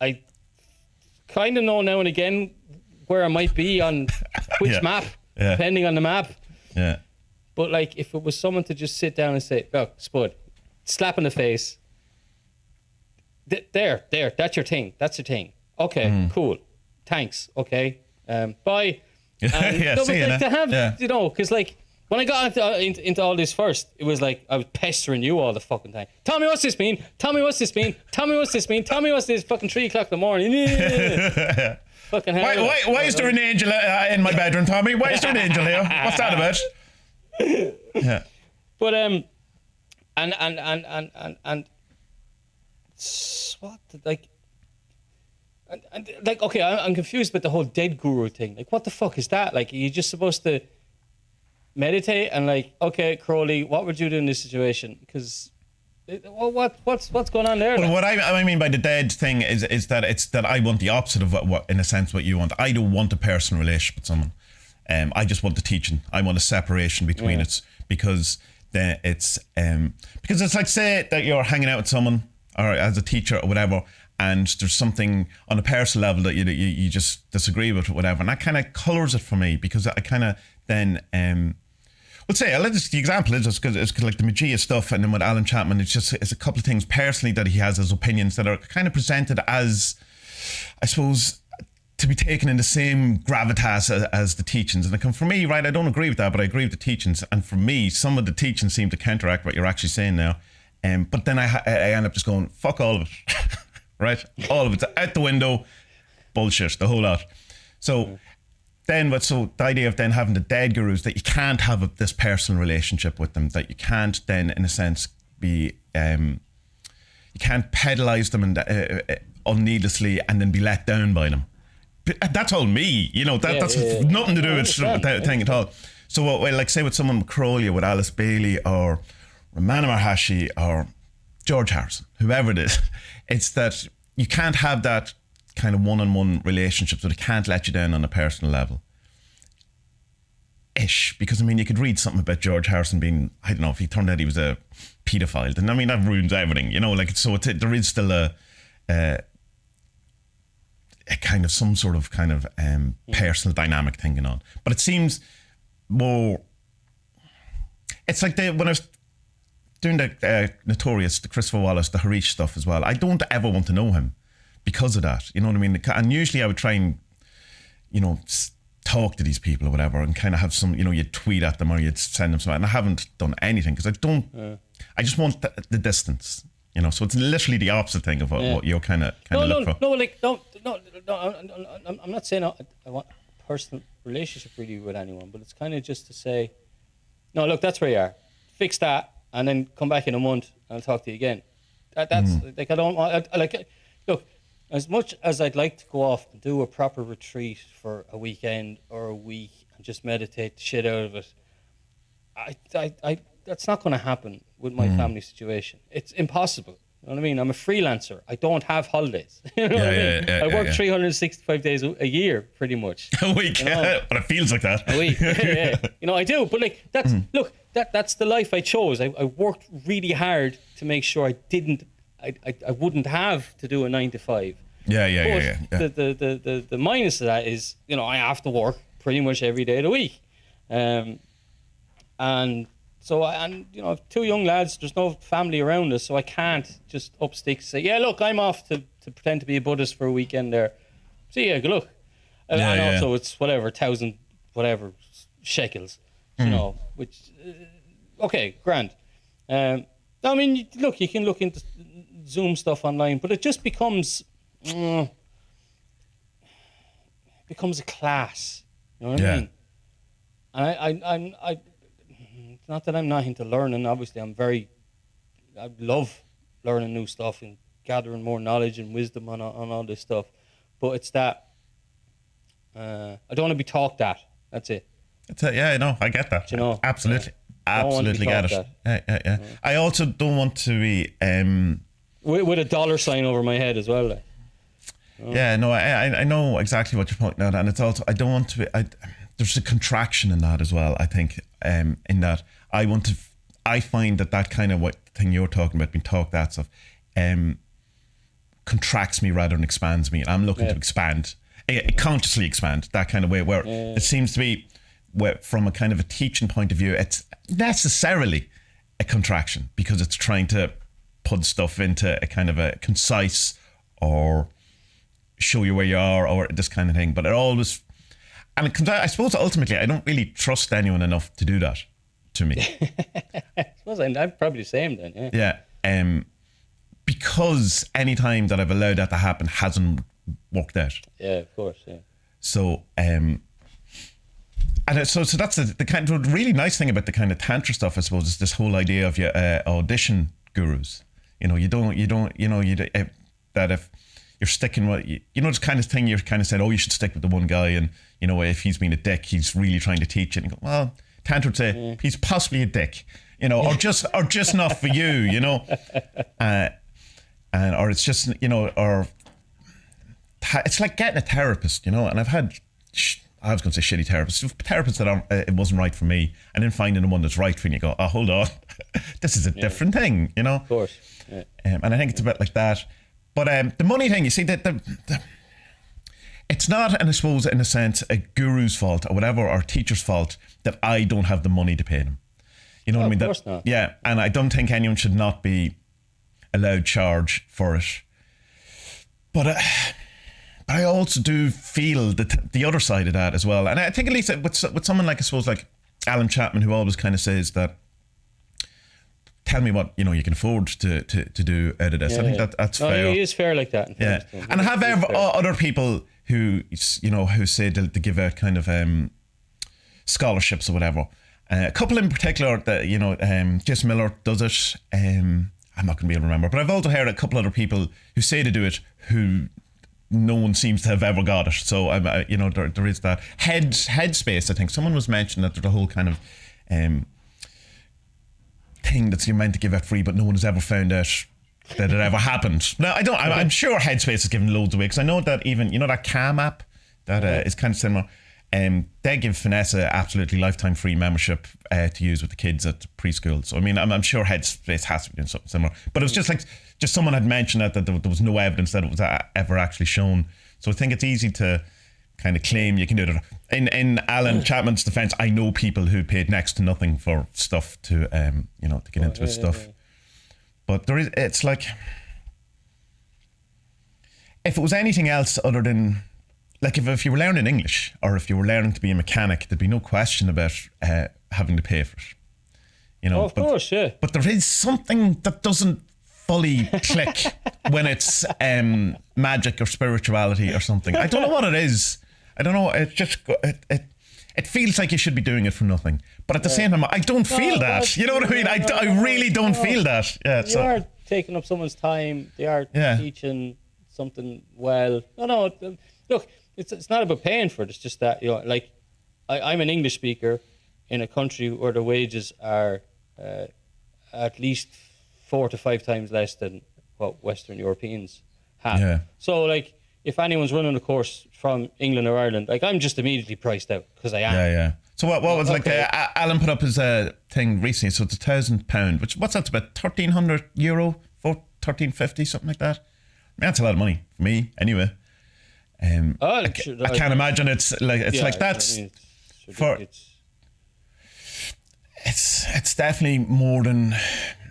I kind of know now and again where I might be on which map, depending on the map. Yeah. But like, if it was someone to just sit down and say, "Look, Spud, slap in the face. There, that's your thing. That's your thing. Okay, cool. Thanks. Okay. Bye." To have, you know, because like when I got into all this first, it was like I was pestering you all the fucking time. Tell me what's this mean? Tell me what's this mean? Tell me what's this mean? Tell me what's this? Fucking 3 o'clock in the morning. Fucking hell. Why is there an angel in my bedroom, Tommy? Why is there an angel here? What's that about? Yeah. But and what like. And like, okay, I'm confused about the whole dead guru thing. Like, what the fuck is that? Like, are you just supposed to meditate and like, okay, Crowley, what would you do in this situation? Because what's going on there? Well, what I mean by the dead thing is that it's that I want the opposite of what in a sense what you want. I don't want a personal relationship with someone. I just want the teaching. I want a separation between it because it's like, say that you're hanging out with someone or as a teacher or whatever, and there's something on a personal level that you just disagree with or whatever, and that kind of colours it for me because I kind of then the example is just because it's like the Magia stuff, and then with Alan Chapman, it's a couple of things personally that he has as opinions that are kind of presented as, I suppose, to be taken in the same gravitas as the teachings. And for me, right, I don't agree with that, but I agree with the teachings. And for me, some of the teachings seem to counteract what you're actually saying now. But then I end up just going, fuck all of it. Right? All of it's out the window. Bullshit, the whole lot. So then the idea of then having the dead gurus, that you can't have this personal relationship with them, that you can't then, in a sense, be, you can't pedalize them and needlessly and then be let down by them. But that's all me, you know, that's nothing to do with that thing at all. So like say with someone with Crowley or with Alice Bailey or Ramana Maharshi or George Harrison, whoever it is, it's that you can't have that kind of one-on-one relationship, so they can't let you down on a personal level. Because I mean, you could read something about George Harrison being, I don't know, if he turned out he was a paedophile, then I mean, that ruins everything, you know, like, so there is still a kind of some sort of personal dynamic thing going on. But it seems more, it's like when I was doing the Notorious, the Christopher Wallace, the Harish stuff as well. I don't ever want to know him because of that. You know what I mean? And usually I would try and, you know, talk to these people or whatever, and kind of have some, you know, you'd tweet at them or you'd send them something. And I haven't done anything because I don't. I just want the distance. You know, so it's literally the opposite thing of what you're kind of look for. No, I'm not saying I want a personal relationship really with anyone, but it's kind of just to say, no, look, that's where you are. Fix that, and then come back in a month, and I'll talk to you again. That's like I don't want. Look, as much as I'd like to go off and do a proper retreat for a weekend or a week and just meditate the shit out of it, I that's not going to happen with my family situation. It's impossible. You know what I mean? I'm a freelancer. I don't have holidays. You know what I mean? I work 365 days a year, pretty much. A week, you know? But it feels like that. A week, yeah. You know, I do. But like, that's look, that's the life I chose. I worked really hard to make sure I wouldn't have to do a 9 to 5. Yeah. The minus of that is, you know, I have to work pretty much every day of the week, and so and you know, I have 2 young lads. There's no family around us, so I can't just up sticks and say, yeah, look, I'm off to pretend to be a Buddhist for a weekend there. See ya, good luck. And also it's 1,000 shekels, you know, which okay, grand. I mean, look, you can look into Zoom stuff online, but it just becomes a class. You know what I mean? And I not that I'm not into learning. Obviously, I love learning new stuff and gathering more knowledge and wisdom on all this stuff. But it's that I don't want to be talked at. That's it. Yeah, no, I get that. You know, absolutely get it. Yeah. I also don't want to be with a dollar sign over my head as well. Like. Yeah, no, I know exactly what you're pointing out, and it's also I don't want to be. There's a contraction in that as well. I think in that I find that kind of what thing you're talking about, being talked at stuff, contracts me rather than expands me. And I'm looking to expand, consciously expand that kind of way where it seems to be where from a kind of a teaching point of view, it's necessarily a contraction because it's trying to put stuff into a kind of a concise or show you where you are or this kind of thing. But it always, and it comes out, I suppose ultimately I don't really trust anyone enough to do that to me. I suppose I'm probably the same then. Yeah. Because any time that I've allowed that to happen hasn't worked out. Yeah, of course. Yeah. So, and so that's the kind of really nice thing about the kind of tantra stuff, I suppose, is this whole idea of your audition gurus. You know, that if you're sticking with, this kind of thing, you're kind of saying, oh, you should stick with the one guy, and you know, if he's been a dick, he's really trying to teach it. And you go, well, tantra would say he's possibly a dick, you know, or just not for you, you know, or it's just, you know, or it's like getting a therapist, you know. And I've had, I was going to say shitty therapists that it wasn't right for me, and then finding the one that's right for you, you go, oh, hold on, this is a different thing, you know. Of course. Yeah. And I think it's a bit like that. But the money thing, you see, that it's not, and I suppose in a sense, a guru's fault or whatever, or teacher's fault that I don't have the money to pay them. You know what I mean? Of course not. Yeah, and I don't think anyone should not be allowed charge for it. But I also do feel that the other side of that as well. And I think at least with someone like, I suppose, like Alan Chapman, who always kind of says that, tell me what, you know, you can afford to do out of this. I think that's fair. He is fair like that. Yeah. And I have other people who, you know, who say to give out kind of scholarships or whatever. A couple in particular that, you know, Jason Miller does it. I'm not going to be able to remember, but I've also heard a couple other people who say to do it who no one seems to have ever got it. So, you know, there is that. Headspace, I think. Someone was mentioning that there's a whole kind of thing that's you're meant to give out free, but no one has ever found out that it ever happened. Now, I'm sure Headspace is giving loads away, because I know that even, you know, that Calm app that is kind of similar. They give Vanessa absolutely lifetime free membership to use with the kids at preschool. So I mean, I'm sure Headspace has to be doing something similar. But it was just someone had mentioned that there was no evidence that it was ever actually shown. So I think it's easy to kind of claim you can do it. In Alan Chapman's defense, I know people who paid next to nothing for stuff to to get into his stuff. But it's like, if it was anything else other than, like, if you were learning English or if you were learning to be a mechanic, there'd be no question about having to pay for it. Of course, yeah. But there is something that doesn't fully click when it's magic or spirituality or something. I don't know what it is. I don't know. It just it feels like you should be doing it for nothing. But at the same time, I don't feel that. You know what I mean? I really don't feel that. Yeah. You are taking up someone's time. They are teaching something well. No. Look, it's not about paying for it. It's just that, like, I'm an English speaker in a country where the wages are at least 4 to 5 times less than what Western Europeans have. Yeah. So, like, if anyone's running a course from England or Ireland, like, I'm just immediately priced out because I am. Yeah. So what was Alan put up his thing recently? So it's £1,000, which what's that? About €1,300, $1,350, something like that. I mean, that's a lot of money for me, anyway. I can't imagine it's like that's it's definitely more than.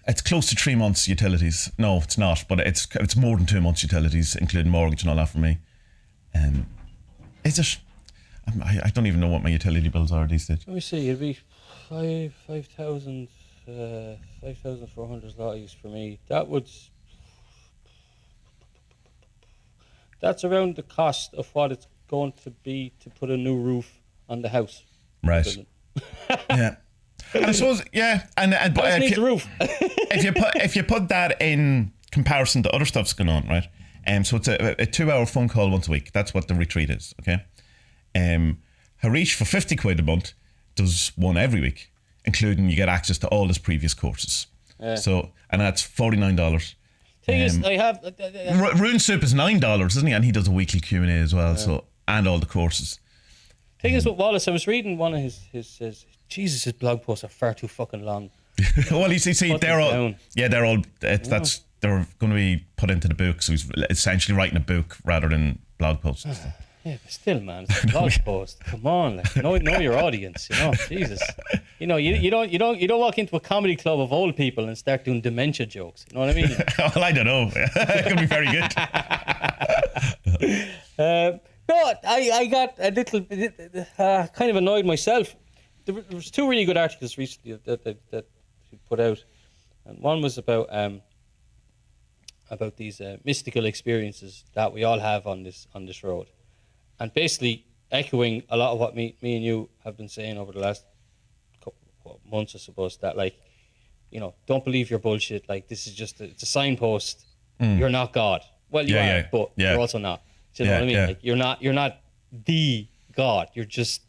It's close to 3 months utilities. No, it's not, but it's more than 2 months utilities, including mortgage and all that for me. Is it? I don't even know what my utility bills are these days. Let me see. It'd be 5,400 zlotys for me. That's around the cost of what it's going to be to put a new roof on the house. Right. Yeah. And I suppose, and but needs a roof. if you put that in comparison to other stuff's going on, right? So it's a 2-hour phone call once a week. That's what the retreat is, okay? Harish for £50 a month does one every week, including you get access to all his previous courses. So, and that's $49. Thing is, I have Rune Soup is $9, isn't he? And he does a weekly Q&A as well. So, and all the courses. Thing is with Wallace, I was reading one of his Jesus, his blog posts are far too fucking long. Well, you see, they're all they're going to be put into the book. So he's essentially writing a book rather than blog posts. Yeah, but still, man, it's a blog post. Come on, like, know your audience. Jesus. You don't walk into a comedy club of old people and start doing dementia jokes. You know what I mean? Well, I don't know. It could be very good. No, I got a little bit kind of annoyed myself. There was 2 really good articles recently that he put out, and one was about these mystical experiences that we all have on this road, and basically echoing a lot of what me and you have been saying over the last couple months, I suppose, that, like, don't believe your bullshit. Like, this is just it's a signpost. You're not God. Well, you are, but you're also not. Do you know what I mean? Like, you're not the God. You're just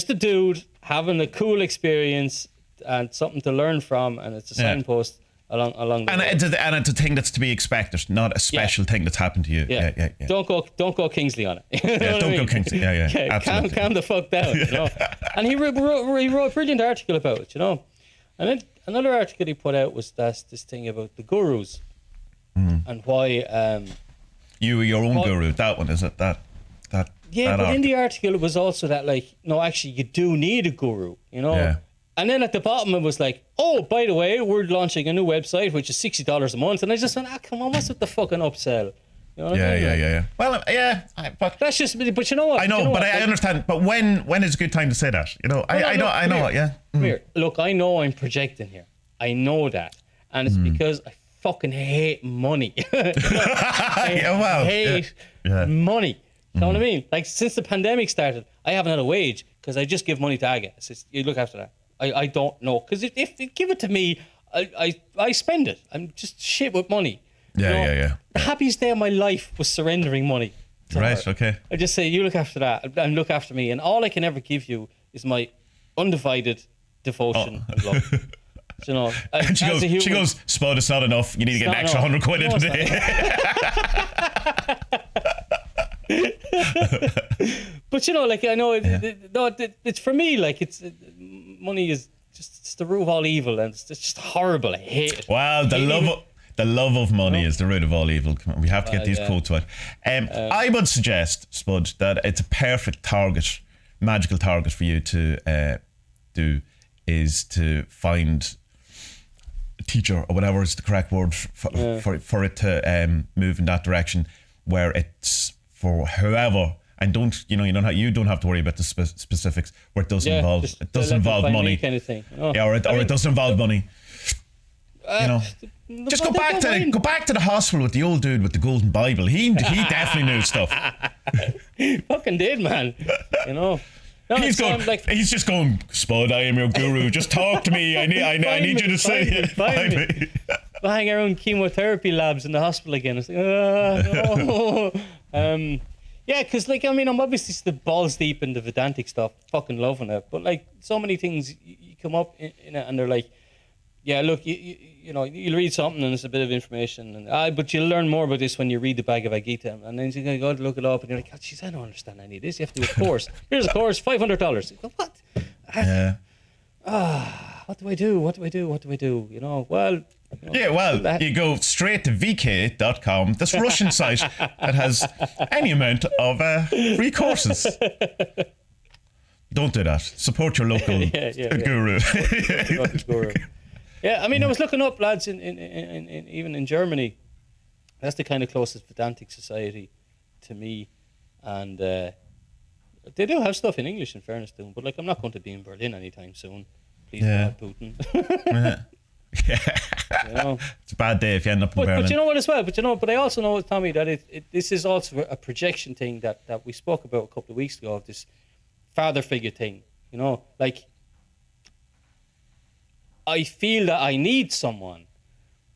a dude having a cool experience and something to learn from, and it's a signpost along the way. And it's a thing that's to be expected, not a special thing that's happened to you. Yeah. Don't go Kingsley on it. Don't go Kingsley. Yeah. Calm the fuck down. And he wrote a brilliant article about it. And then another article he put out was this thing about the gurus and why. You were your own guru. That one, is it? That. Yeah, but in the article it was also that, like, no, actually you do need a guru, Yeah. And then at the bottom it was like, oh, by the way, we're launching a new website which is $60 a month, and I just went, come on, what's with the fucking upsell? You know what I mean? Yeah. Well, but that's just. But you know what? I know, but I understand. But when is a good time to say that? I know what. Yeah. Come here. Look, I know I'm projecting here. I know that, and it's because I fucking hate money. I hate money. You know what I mean? Like, since the pandemic started, I haven't had a wage because I just give money to Aga. You look after that. I don't know, because if they give it to me, I spend it. I'm just shit with money. Yeah. The happiest day of my life was surrendering money. Right. Okay. I just say, you look after that and look after me, and all I can ever give you is my undivided devotion and love. And she goes, Spud, it's not enough. You need to get an extra 100 quid in today. But I know it's for me, like, it's money is just, it's the root of all evil, and it's just horrible. I hate it. Wow, the The love of money is the root of all evil. Come on, we have to get these quotes right. I would suggest, Spud, that it's a perfect target, magical target for you to do, is to find a teacher or whatever is the correct word for it to move in that direction, where it's for whoever. And you don't have to worry about the specifics, where it doesn't involve money, kind of thing. Oh. Yeah, or it doesn't involve money. Just go back to the hospital with the old dude with the golden Bible. He definitely knew stuff. He fucking did, man. No, he's just going, Spud, I am your guru. Just talk to me. I need you to say find me. Hang around chemotherapy labs in the hospital again. It's like, no. Yeah, because I'm obviously still balls deep in the Vedantic stuff, fucking loving it. But so many things you come up in it, and they're like, yeah, look, you'll read something and it's a bit of information, but you'll learn more about this when you read the Bhagavad Gita, and then you go to look it up, and you're like, oh, jeez, I don't understand any of this. You have to do a course. Here's a course, $500. You go, what? Yeah. What do I do? What do I do? You go straight to vk.com, this Russian site that has any amount of free courses. Don't do that. Support your local guru. Yeah, I was looking up, lads, in even in Germany. That's the kind of closest Vedantic society to me, and they do have stuff in English, in fairness to them. But I'm not going to be in Berlin anytime soon. Please, God, Putin. It's a bad day if you end up in Berlin. But you know what as well? But I also know, Tommie, that this is also a projection thing that we spoke about a couple of weeks ago, of this father figure thing. I feel that I need someone,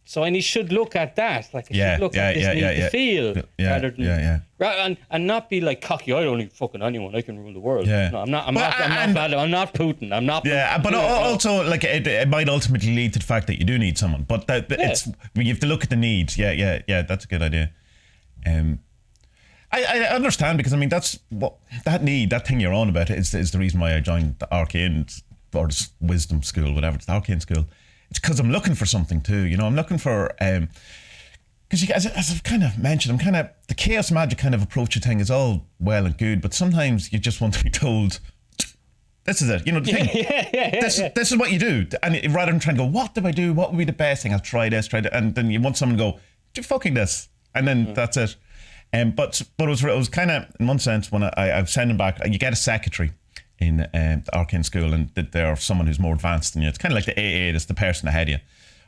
so I should look at that. Should look at this need to feel, rather than and not be cocky. I don't need fucking anyone. I can rule the world. Yeah. No, I'm not Putin. I'm not. Yeah, Putin. but also it might ultimately lead to the fact that you do need someone. But it's you have to look at the needs. Yeah. That's a good idea. I understand, because that's what that thing you're on about is the reason why I joined the Arcane, or this wisdom school, whatever, it's the Arcane school. It's because I'm looking for something too. I'm looking for because as I've kind of mentioned, the chaos magic kind of approach to thing is all well and good, but sometimes you just want to be told, this is it. The thing. This is what you do, and rather than trying to go, what do I do? What would be the best thing? I'll try this, and then you want someone to go, do fucking this, and then that's it. But it was kind of, in one sense, when I was sending back, you get a secretary in the Arcane school, and they're someone who's more advanced than you. It's kind of like the AA, it's the person ahead of you,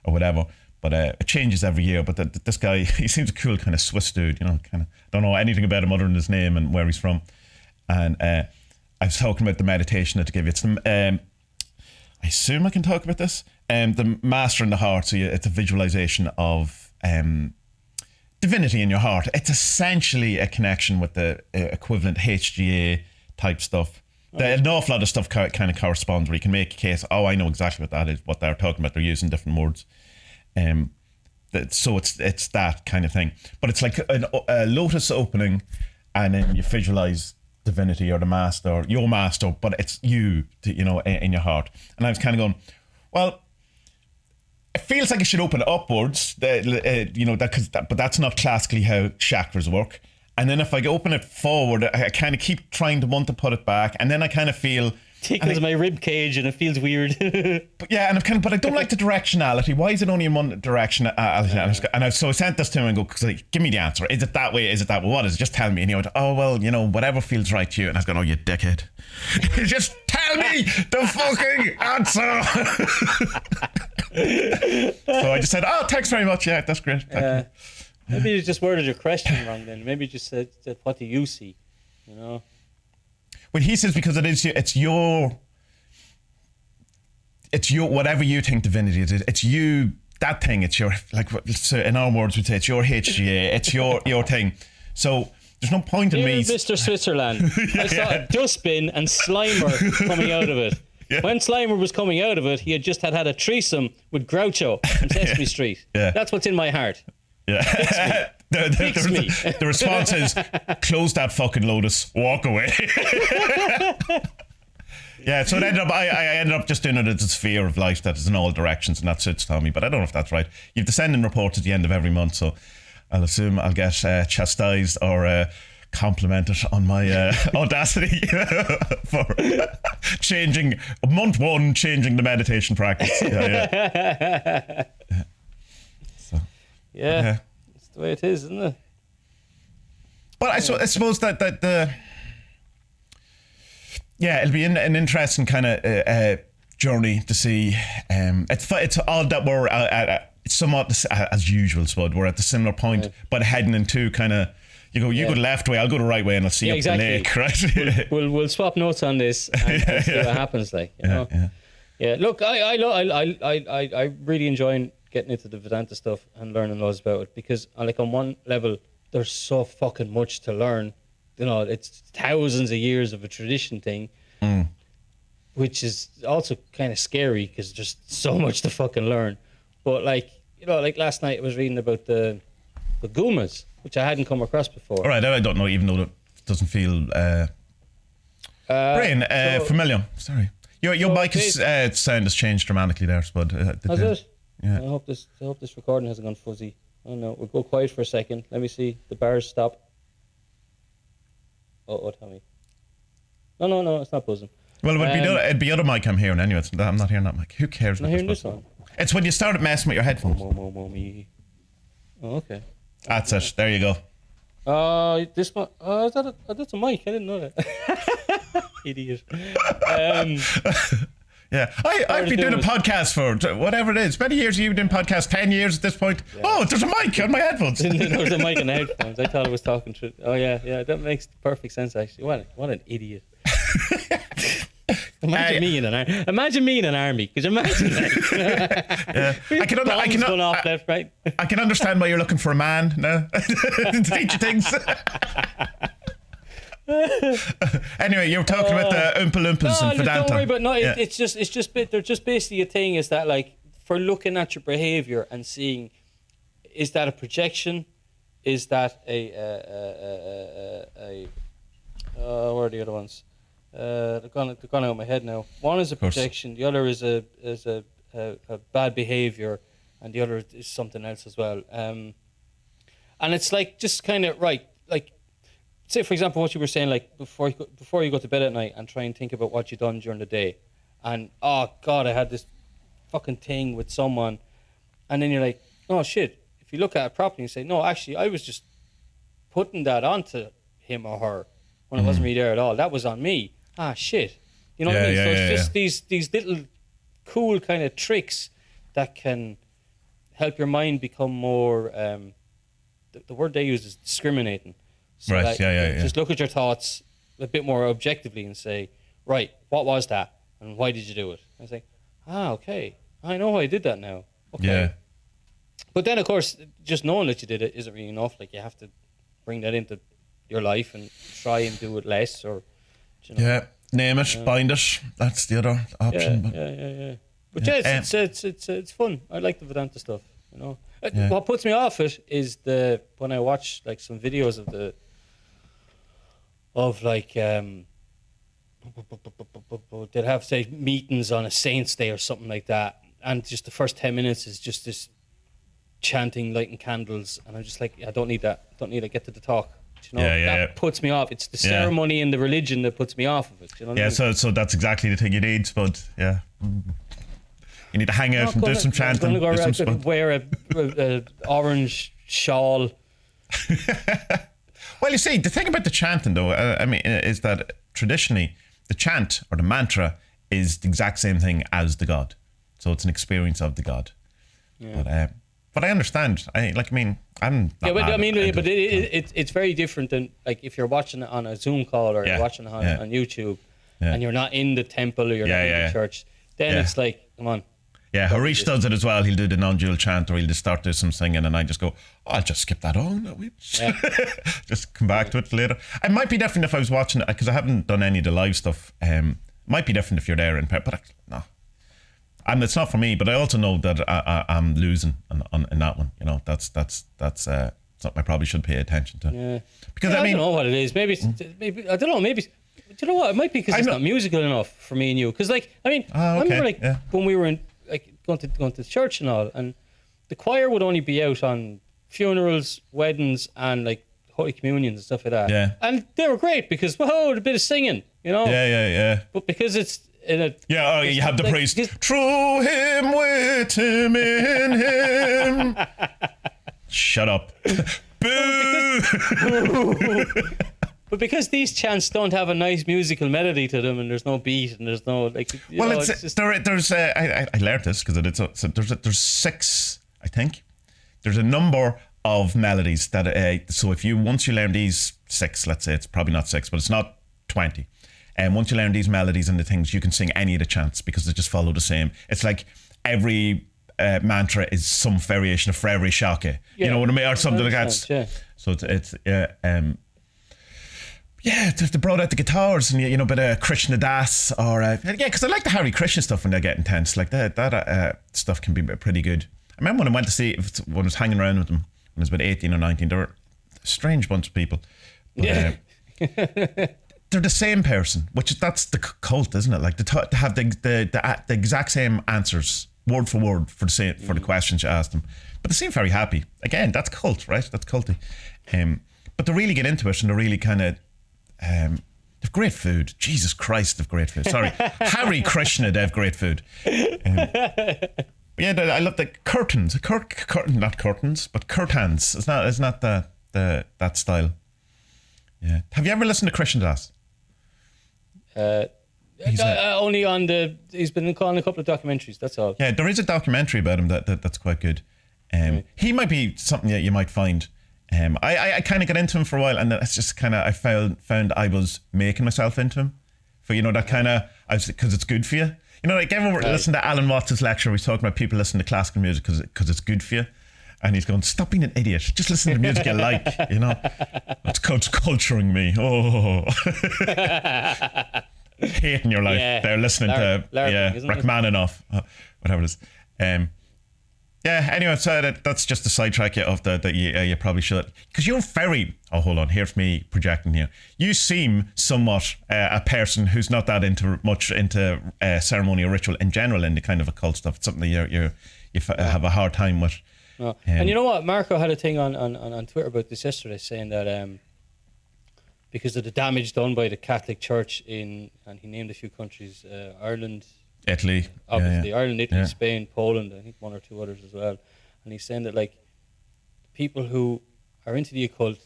or whatever. But it changes every year. But this guy, he seems a cool kind of Swiss dude, kind of, don't know anything about him other than his name and where he's from. And I was talking about the meditation that to give you. It's the, I assume I can talk about this. The Master in the Heart. So it's a visualization of divinity in your heart. It's essentially a connection with the equivalent HGA type stuff. An awful lot of stuff kind of corresponds, where you can make a case, I know exactly what that is, what they're talking about. They're using different words. So it's that kind of thing. But it's like a lotus opening, and then you visualize divinity or the master, your master, but it's you, in your heart. And I was kind of going, well, it feels like it should open upwards, but that's not classically how chakras work. And then if I open it forward, I kind of keep trying to want to put it back, and then I kind of feel tickles my rib cage, and it feels weird. But I don't like the directionality. Why is it only in one direction? So I sent this to him and go, give me the answer. Is it that way? Is it that way? What is it? Just tell me. And he went, whatever feels right to you. And I was going, you dickhead. Just tell me the fucking answer. So I just said, thanks very much. Yeah, that's great. Thank you. Maybe you just worded your question wrong then. Maybe you just said, what do you see? Well, he says, because it's your whatever you think divinity is. It's you, that thing. It's your, in our words we'd say, it's your HGA. It's your thing. So there's no point in me. Mr. Switzerland, I saw a dustbin and Slimer coming out of it. Yeah. When Slimer was coming out of it, he had just had a threesome with Groucho on Sesame Street. Yeah. That's what's in my heart. Yeah. The response is, close that fucking lotus, walk away. Yeah, so I ended up just doing it as a sphere of light that is in all directions, and that suits Tommie. But I don't know if that's right. You have the sending report at the end of every month, so I'll assume I'll get chastised or complimented on my audacity for changing month 1, changing the meditation practice. Yeah. So, yeah, it's the way it is, isn't it? But I suppose that the it'll be an interesting kind of journey to see. It's odd that we're somewhat as usual, Spud. We're at the similar point, but heading into kind of. You go the left way, I'll go the right way, and I'll see up the lake, right? we'll swap notes on this and see what happens. Like, you know? Look, I really enjoy getting into the Vedanta stuff and learning loads about it, because like on one level, there's so fucking much to learn. You know, it's thousands of years of a tradition thing, which is also kind of scary because there's so much to fucking learn. But like, you know, like last night I was reading about the Gumas, which I hadn't come across before. All right, I don't know, even though it doesn't feel familiar. Sorry, your mic sound has changed dramatically there, Spud. Has it? Yeah. I hope this recording hasn't gone fuzzy. Oh no, we'll go quiet for a second. Let me see the bars stop. Oh, Tommie. No, it's not buzzing. Well, it'd be other mic I'm hearing anyway. I'm not hearing that mic. Who cares? I'm not hearing this one. It's when you started messing with your headphones. Oh, okay. That's it. There you go. This one. That's a mic. I didn't know that. Idiot. Yeah, I've been doing a podcast for whatever it is. Many years. You've been doing podcasts, 10 years at this point. Yeah. Oh, there's a mic on my headphones. There's a mic on the headphones. I thought I was talking to. Oh yeah. That makes perfect sense actually. What an idiot. Imagine me in an army. Because imagine that. I can going off left, right. I can understand why you're looking for a man now to teach you things. Anyway, you're talking about the Oompa Loompas and Vedanta. Don't worry about it's just they're just basically a thing is that like for looking at your behavior and seeing, is that a projection? Is that where are the other ones? They're gone out of my head now. One is a projection, the other is a bad behavior, and the other is something else as well. And it's like just kind of like say for example what you were saying, like before you go to bed at night and try and think about what you've done during the day, and oh god, I had this fucking thing with someone, and then you're like, oh shit. If you look at it properly and say, no, actually I was just putting that onto him or her when it wasn't really there at all. That was on me. Ah, shit. You know what I mean? So it's just these little cool kind of tricks that can help your mind become more, the word they use is discriminating. So right, just look at your thoughts a bit more objectively and say, right, what was that? And why did you do it? And I say, okay. I know why I did that now. Okay. Yeah. But then, of course, just knowing that you did it isn't really enough. Like, you have to bring that into your life and try and do it less, or you know, name it, bind it. That's the other option. But it's fun. I like the Vedanta stuff. You know, what puts me off it is when I watch like some videos of they'd have say meetings on a saint's day or something like that, and just the first 10 minutes is just this chanting, lighting candles, and I'm just like, I don't need that. Get to the talk. You know, that puts me off. It's the ceremony and the religion that puts me off of it. You know what I mean? So that's exactly the thing you need, Spud. Yeah. You need to hang out and do some chanting. I'm going to go around wear a orange shawl. Well, you see, the thing about the chanting, though, is that traditionally the chant or the mantra is the exact same thing as the God. So it's an experience of the God. Yeah. But I understand. I'm not but it's very different than like if you're watching it on a Zoom call or you're watching it on YouTube and you're not in the temple or you're not in the church. Then it's like, come on. Yeah, Harish does it as well. He'll do the non-dual chant, or he'll just start doing some singing, and I just go, I'll just skip that on. Just come back to it later. It might be different if I was watching it, because I haven't done any of the live stuff. Might be different if you're there in person, but no. And it's not for me, but I also know that I'm losing in that one. You know, that's something I probably should pay attention to. Yeah. Because I don't know what it is. Maybe I don't know. Maybe you know what? It might be because it's not musical enough for me and you. Because like, I mean, I remember when we were in like going to church and all, and the choir would only be out on funerals, weddings, and like Holy Communions and stuff like that. Yeah. And they were great because a bit of singing, you know. Yeah. But because it's in a you have the priest. Through him, with him, in him. Shut up. Boo! But because these chants don't have a nice musical melody to them, and there's no beat, and there's no like. It's just... there's I learned this because there's 6, I think. There's a number of melodies that so once you learn these 6, let's say it's probably not 6, but it's not 20. And once you learn these melodies and the things, you can sing any of the chants because they just follow the same. It's like every mantra is some variation of Frere Shaka. You know what I mean, or something like that. Yeah. So it's they brought out the guitars and a bit of Krishna Das or because I like the Hare Krishna stuff when they get intense. Like that stuff can be pretty good. I remember when I went to see when I was hanging around with them when I was about 18 or 19. They were a strange bunch of people. But, they're the same person, that's the cult, isn't it? Like to have the exact same answers, word for word, for the questions you ask them. But they seem very happy. Again, that's cult, right? That's culty. But they really get into it and they really kind of they've great food. Jesus Christ, they've great food. Sorry, Hare Krishna, they have great food. I love the curtains. Not curtains, but curtains. It's not that style. Yeah. Have you ever listened to Krishna Das? Only on he's been calling a couple of documentaries. That's all. Yeah, there is a documentary about him that's quite good. He might be something that you might find. I kind of got into him for a while, and it's just kind of I found I was making myself into him. For that kind of because it's good for you. Like everyone listened to Alan Watts' lecture. He's talking about people listening to classical music because it's good for you. And he's going, stop being an idiot. Just listen to the music you like, It's culturing me. Oh. Hating your life. Yeah. They're listening to Rachmaninoff. Whatever it is. Anyway, so that's just a sidetrack of that you probably should. Because you're very... Oh, hold on. Here's me projecting here. You seem somewhat a person who's not that much into ceremony or ritual in general in the kind of occult stuff. It's something that you have a hard time with. No. And you know what? Marco had a thing on Twitter about this yesterday saying that because of the damage done by the Catholic Church and he named a few countries, Ireland, Italy, obviously Ireland, Italy, Spain, Poland, I think 1 or 2 others as well. And he's saying that like people who are into the occult,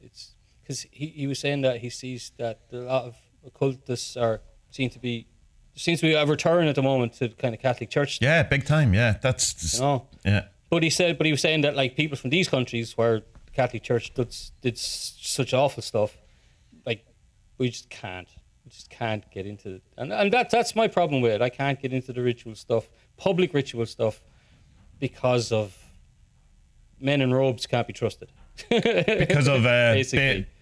it's because he was saying that he sees that a lot of occultists seems to be a return at the moment to kind of Catholic Church. Yeah, big time. Yeah, that's yeah. But he was saying that like people from these countries where the Catholic Church did such awful stuff, like we just can't get into it. And that's my problem with it. I can't get into the ritual stuff, public ritual stuff, because of men in robes can't be trusted. Because of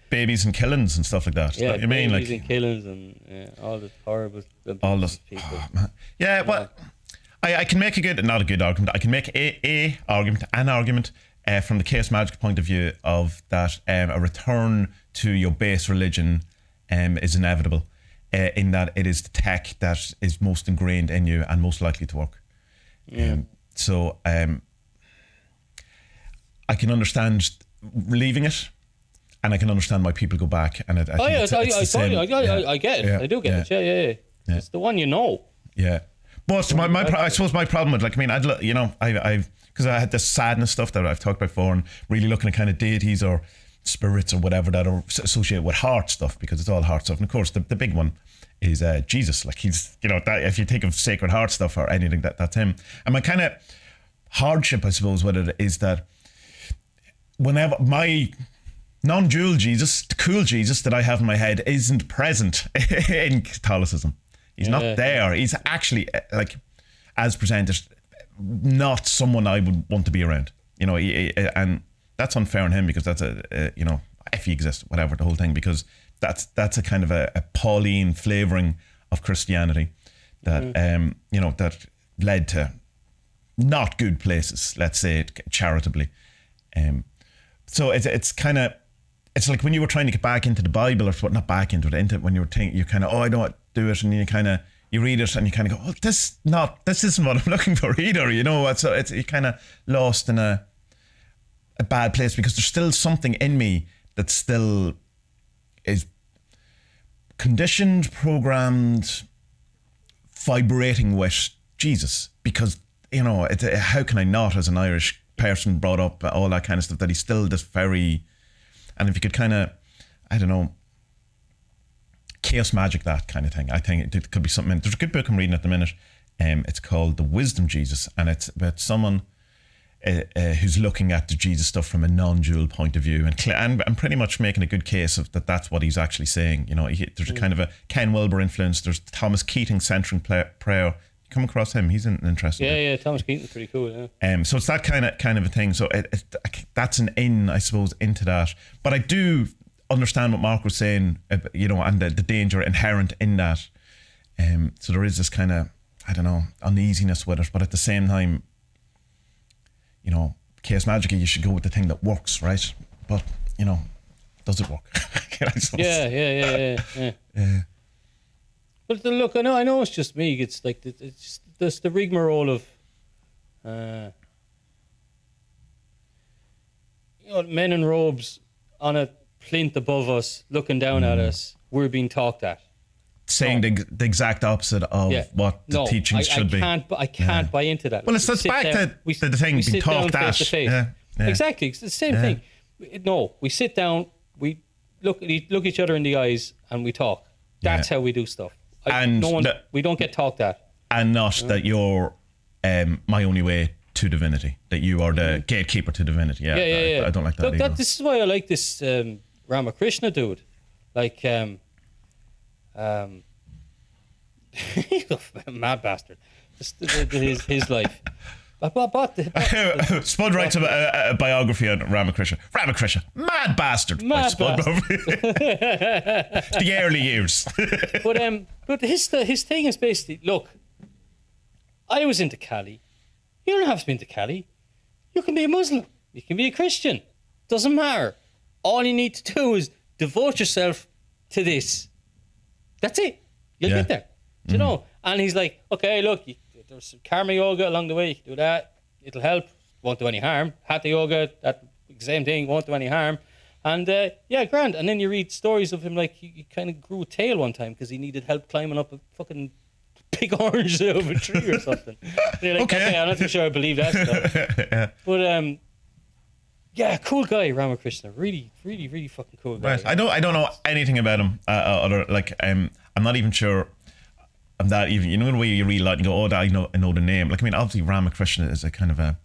babies and killings and stuff like that. Yeah, you mean babies and killings and all the horrible people. Oh, yeah, well. I can make not a good argument. I can make an argument from the chaos magic point of view of that a return to your base religion is inevitable in that it is the tech that is most ingrained in you and most likely to work. So I can understand leaving it, and I can understand why people go back. And I get it. I do get it. Yeah. It's the one you know. Yeah. Well, I suppose my problem with because I had this sadness stuff that I've talked about before, and really looking at kind of deities or spirits or whatever that are associated with heart stuff, because it's all heart stuff. And of course, the big one is Jesus. Like he's, that if you think of Sacred Heart stuff or anything, that's him. And my kind of hardship, I suppose, with it is that whenever my non-dual Jesus, the cool Jesus that I have in my head, isn't present in Catholicism. He's not there. He's actually, like, as presented, not someone I would want to be around. And that's unfair on him because that's if he exists, whatever, the whole thing, because that's a kind of a Pauline flavouring of Christianity that that led to not good places, let's say it charitably. So it's kind of, it's like when you were trying to get back into the Bible, or not back into it, when you were thinking, you kind of, I don't do it, and you read it and you kind of go, this isn't what I'm looking for either, So you're kind of lost in a bad place, because there's still something in me that still is conditioned, programmed, vibrating with Jesus, because how can I not, as an Irish person brought up, all that kind of stuff, that he's still this very, and if you could kind of, I don't know, chaos magic, that kind of thing. I think it could be something. There's a good book I'm reading at the minute. It's called The Wisdom Jesus, and it's about someone who's looking at the Jesus stuff from a non-dual point of view, and pretty much making a good case of that's what he's actually saying. There's a kind of a Ken Wilber influence. There's Thomas Keating centering prayer. Come across him? He's interesting. Yeah. Thomas Keating's pretty cool. Yeah. So it's that kind of a thing. So that's an in, I suppose, into that. But I do understand what Mark was saying, and the danger inherent in that. So there is this kind of, I don't know, uneasiness with it. But at the same time, chaos magically, you should go with the thing that works, right? But does it work? Yeah. But look, I know it's just me. It's like it's the rigmarole of, men in robes on a plinth above us, looking down at us. We're being talked at. Saying the exact opposite of what the teachings should be. I can't buy into that. Well, it's back to the thing being talked at. Yeah. Exactly, it's the same thing. No, we sit down, we look each other in the eyes, and we talk. That's how we do stuff. We don't get talked at. And not that you're my only way to divinity, that you are the gatekeeper to divinity. I don't like that either. This is why I like this Ramakrishna dude. Like, mad bastard. His life. Spud writes a biography on Ramakrishna. Ramakrishna, mad bastard. The early years. But his thing is basically, look, I was into Kali. You don't have to be into Kali. You can be a Muslim. You can be a Christian. Doesn't matter. All you need to do is devote yourself to this. That's it. You'll get there. Do you know? And he's like, okay, look, there's some karma yoga along the way. You can do that. It'll help. Won't do any harm. Hatha yoga, that same thing. Won't do any harm. And grand. And then you read stories of him, like he kind of grew a tail one time because he needed help climbing up a fucking big orange out of a tree or something. And you're like, okay, I'm not too sure I believe that stuff. But cool guy, Ramakrishna. Really, really, really fucking cool guy. Right. I don't know anything about him. I'm not even sure. I'm that even. The way you read a lot and you go, I know the name. Like, I mean, obviously Ramakrishna is a kind of a,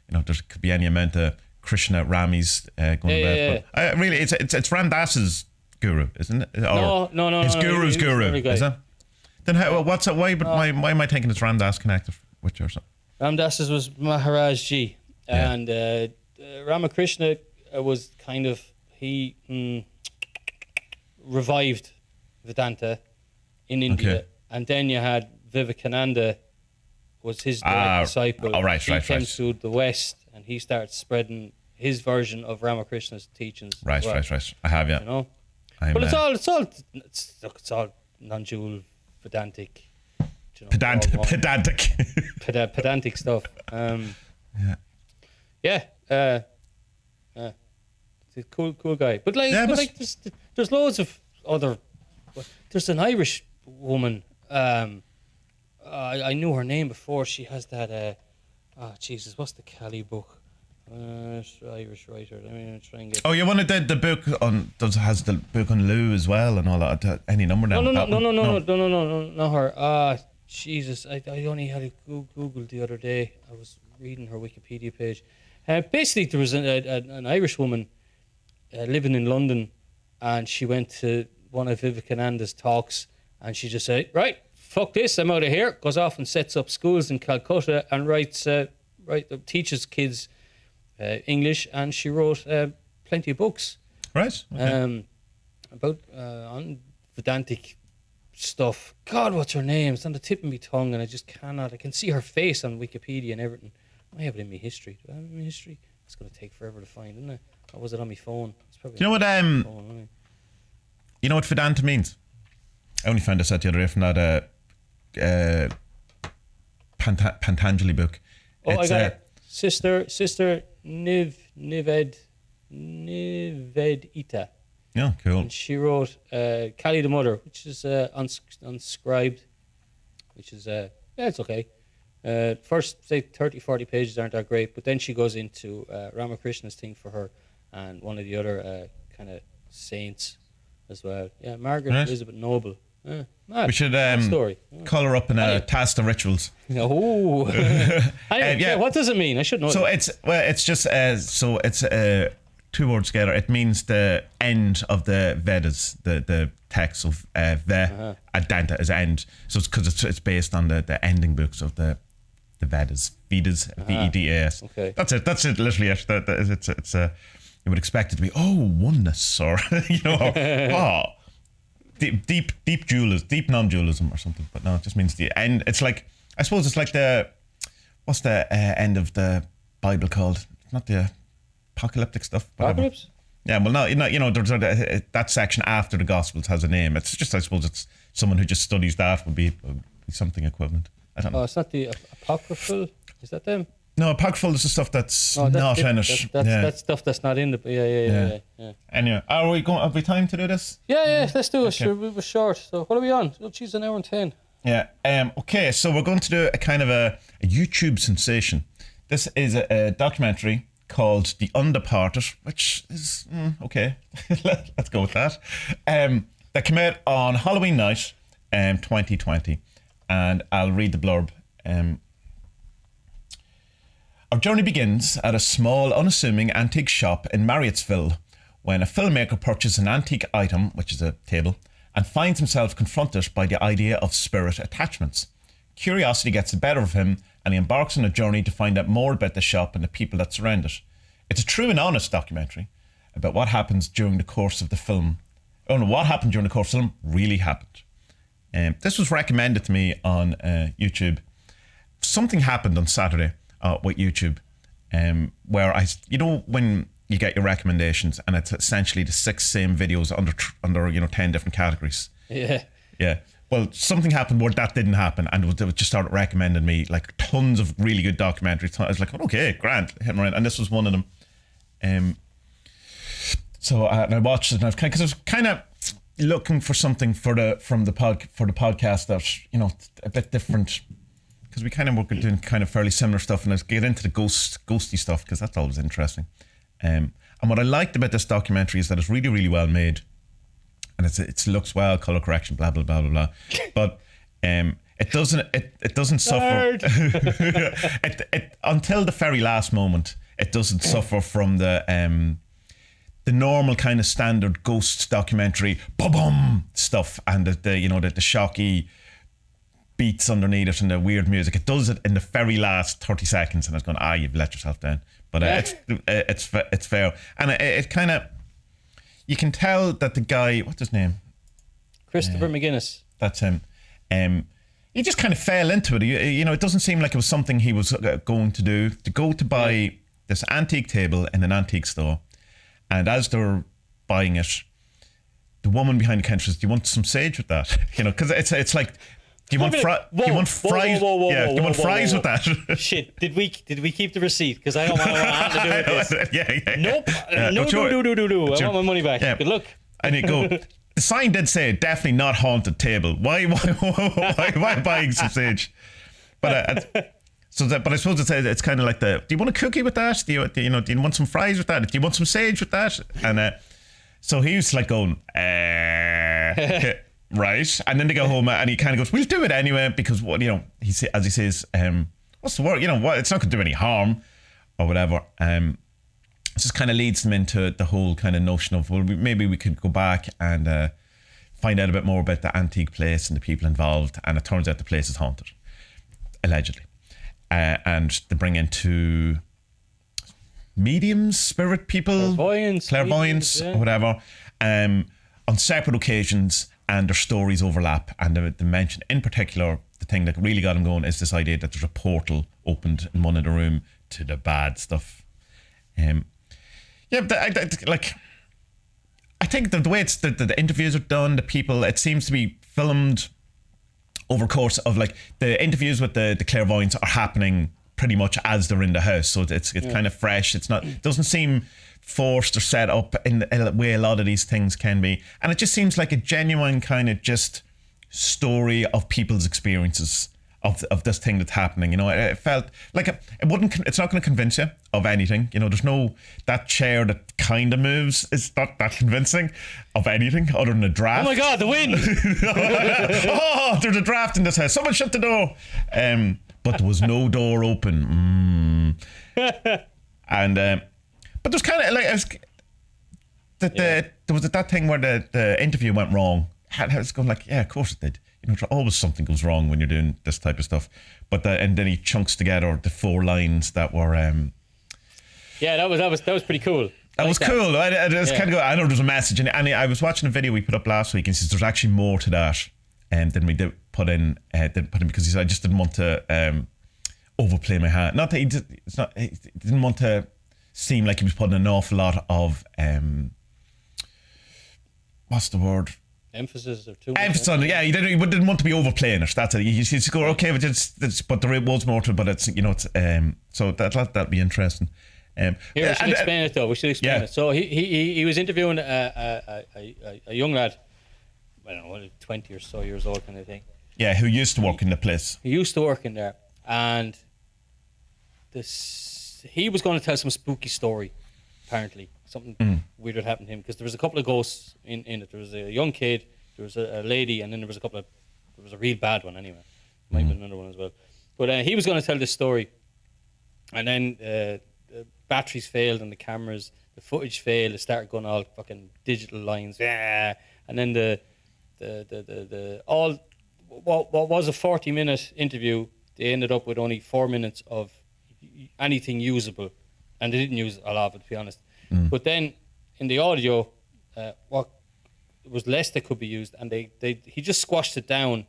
there could be any amount of Krishna Ramis going about. But really, it's Ram Dass's guru, isn't it? No. His guru's guru, is it? Then what's it? Why am I thinking it's Ram Dass connected with you or something? Ram Dass's was Maharaj Ji, and Ramakrishna was kind of, he revived Vedanta in India, and then you had Vivekananda was his direct disciple. He came to the West and he started spreading his version of Ramakrishna's teachings. Right. I have, yeah. But it's all non-dual Vedantic. Pedantic stuff. He's a cool guy. But there's loads of other. There's an Irish woman. I knew her name before. She has that. Jesus, what's the Kali book? Irish writer. Let me try and get. Oh, you wanted the book on? Has the book on Lou as well and all that? Any number now? No, not her. Jesus, I only had it Googled the other day. I was reading her Wikipedia page. Basically, there was an Irish woman living in London, and she went to one of Vivekananda's talks, and she just said, "Right, fuck this, I'm out of here." Goes off and sets up schools in Calcutta and teaches kids English, and she wrote plenty of books. Right. Okay. About on Vedantic stuff. God, what's her name? It's on the tip of my tongue, and I just cannot. I can see her face on Wikipedia and everything. I have it in my history. Do I have it in my history? It's going to take forever to find, isn't it? Or was it on my phone? It's probably you know what? phone, you know what Vedanta means? I only found this out the other day from that Patanjali book. Oh, I got it. Sister Nivedita. Yeah, cool. And she wrote Kali the Mother, which is unscribed, which is it's okay. First, say 30-40 pages aren't that great, but then she goes into Ramakrishna's thing for her and one of the other kind of saints as well. Yeah, Margaret Elizabeth Noble. We should story. colour up in TaSTA rituals. Oh, anyway, what does it mean? I should know. So it's just it's 2 words together. It means the end of the Vedas, the text of Vedanta is end. So it's because it's based on the ending books of the Vedas, Vedas. Okay, that's it. Literally, it's you would expect it to be oneness or deep dualism, deep non-dualism or something. But no, it just means the end. It's like, I suppose it's like what's the end of the Bible called? It's not the apocalyptic stuff. Apocalypse? Yeah, well, no, there's that section after the Gospels has a name. It's just, I suppose it's someone who just studies that would be something equivalent. I don't know. Oh, it's not the apocryphal? Is that them? No, apocryphal is the stuff that's not in it. That's stuff that's not in the... Yeah. Anyway, have we time to do this? Yeah, let's do it. Okay. Sure, we were short. So what are we on? Oh, geez, an hour and 10. Yeah. Okay, so we're going to do a kind of a YouTube sensation. This is a documentary called The Undeparted, which is okay. Let's go with that. That came out on Halloween night, 2020, and I'll read the blurb. Our journey begins at a small, unassuming antique shop in Marriottsville when a filmmaker purchases an antique item, which is a table, and finds himself confronted by the idea of spirit attachments. Curiosity gets the better of him, and he embarks on a journey to find out more about the shop and the people that surround it. It's a true and honest documentary about what happens during the course of the film. What happened during the course of the film really happened. This was recommended to me on YouTube. Something happened on Saturday with YouTube, where when you get your recommendations and it's essentially the 6 same videos under 10 different categories. Yeah. Well, something happened where that didn't happen, and it just started recommending me like tons of really good documentaries. I was like, okay, grand, hit and run, and this was one of them. So and I watched it, and because I was kind of looking for something for the podcast that a bit different. Because we kind of were doing kind of fairly similar stuff, and I get into the ghosty stuff because that's always interesting. And what I liked about this documentary is that it's really, really well made, and it looks well, color correction, blah blah blah blah blah. But it doesn't suffer until the very last moment. It doesn't suffer from the normal kind of standard ghost documentary boom stuff and the shocky beats underneath it and the weird music. It does it in the very last 30 seconds, and it's going, you've let yourself down. But it's fair, and it kind of, you can tell that the guy, what's his name? Christopher McGuinness. That's him. He just kind of fell into it. It doesn't seem like it was something he was going to do. To go to buy this antique table in an antique store, and as they were buying it, the woman behind the counter says, "Do you want some sage with that?" Because it's like, do you want fries? Do you want fries with that? Shit! Did we keep the receipt? Because I don't want to do with this. Yeah. Nope. No. I want my money back. Yeah. Good luck. And you go. The sign did say definitely not haunted table. Why buying some sage? But but I suppose it's kind of like do you want a cookie with that? Do you want some fries with that? Do you want some sage with that? And so he was like going right, and then they go home and he kind of goes, we'll do it anyway, because he says, what's the word? It's not going to do any harm or whatever. It just kind of leads them into the whole kind of notion of, well, maybe we could go back and find out a bit more about the antique place and the people involved. And it turns out the place is haunted, allegedly. And they bring in 2 mediums, spirit people, clairvoyants, or whatever, on separate occasions. And their stories overlap, and they mention in particular the thing that really got him going is this idea that there's a portal opened in one of the room to the bad stuff. Yeah, but I think the way the interviews are done, the people, it seems to be filmed over course of like the interviews with the clairvoyants are happening pretty much as they're in the house, so it's kind of fresh. It doesn't seem forced or set up in the way a lot of these things can be, and it just seems like a genuine kind of just story of people's experiences of this thing that's happening. You know, it felt like it's not going to convince you of anything. You know, there's no, that chair that kind of moves is not that convincing of anything other than a draft. Oh my God, the wind! Oh, there's a draft in this house. Someone shut the door. But there was no door open. And but there's kind of like there was that thing where the interview went wrong. I was going like, yeah, of course it did. You know, always something goes wrong when you're doing this type of stuff. But and then he chunks together the 4 lines that were. Yeah, that was pretty cool. That was cool. I just kind of go. I know there's a message, and I was watching a video we put up last week, and he says there's actually more to that, than we did put in. Because he said I just didn't want to overplay my hand. Not that he didn't want to seem like he was putting an awful lot of what's the word? Emphasis or too emphasis on it. Yeah, he didn't want to be overplaying it. That's it. He just go, okay, but there was more to it. But it's, you know, it's so that'll be interesting. Here, we should explain it though. We should explain it. So he was interviewing a young lad, I don't know, 20 or so years old kind of thing. Yeah, who used to work in the place. He used to work in there, and he was going to tell some spooky story. Apparently, something weird had happened to him, because there was a couple of ghosts in it. There was a young kid, there was a lady, and then there was a real bad one anyway. Might have been another one as well. But he was going to tell this story, and then the batteries failed and the cameras, the footage failed. It started going all fucking digital lines, and then what was a 40-minute interview, they ended up with only 4 minutes of anything usable. And they didn't use a lot of it, to be honest. But then in the audio, what was less that could be used, and he just squashed it down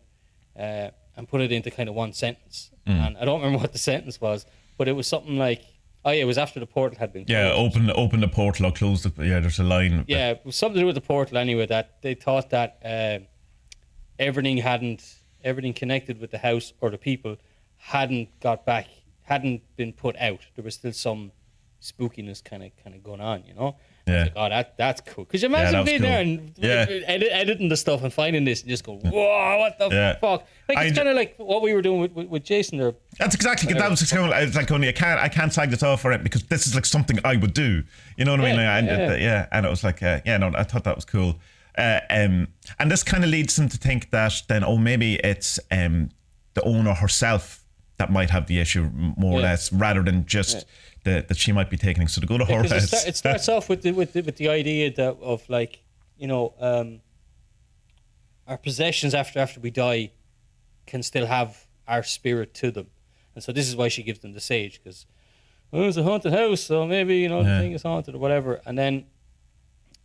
and put it into kind of one sentence. And I don't remember what the sentence was, but it was something like, it was after the portal had been closed. Yeah, open the portal or close it. Yeah, there's a line. Yeah, it was something to do with the portal anyway, that they thought that everything connected with the house or the people hadn't been put out. There was still some spookiness kind of going on, you know. Yeah. Like, that's cool. Because you imagine being there and editing the stuff and finding this and just go, whoa, what the fuck? Like, it's kind of like what we were doing with Jason there. That's exactly. That was cool. It's like only I can't slag this off for it, because this is like something I would do. You know what I mean? And it was like, I thought that was cool. And this kind of leads them to think that then, maybe it's the owner herself that might have the issue more or less, rather than just that she might be taking. So to go to her house. It starts off with the idea of like, you know, our possessions after we die can still have our spirit to them, and so this is why she gives them the sage, because it's a haunted house, so maybe, you know, the thing is haunted or whatever. And then,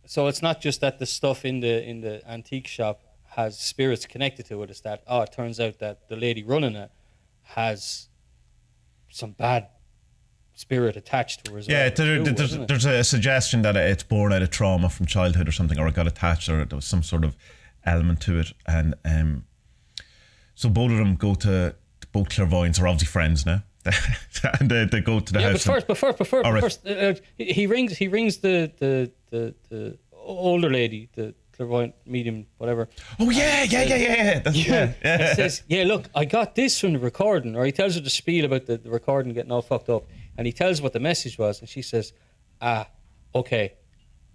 so it's not just that the stuff in the antique shop has spirits connected to it. It's that it turns out that the lady running it has some bad spirit attached to her as well. Yeah, there's a suggestion that it's born out of trauma from childhood or something, or it got attached, or there was some sort of element to it. And so both of them both clairvoyants are obviously friends now. And they go to the house. But first, he rings the older lady, the clairvoyant medium, whatever. Oh yeah. He says, look, I got this from the recording, or he tells her the spiel about the recording getting all fucked up, and he tells her what the message was, and she says, okay,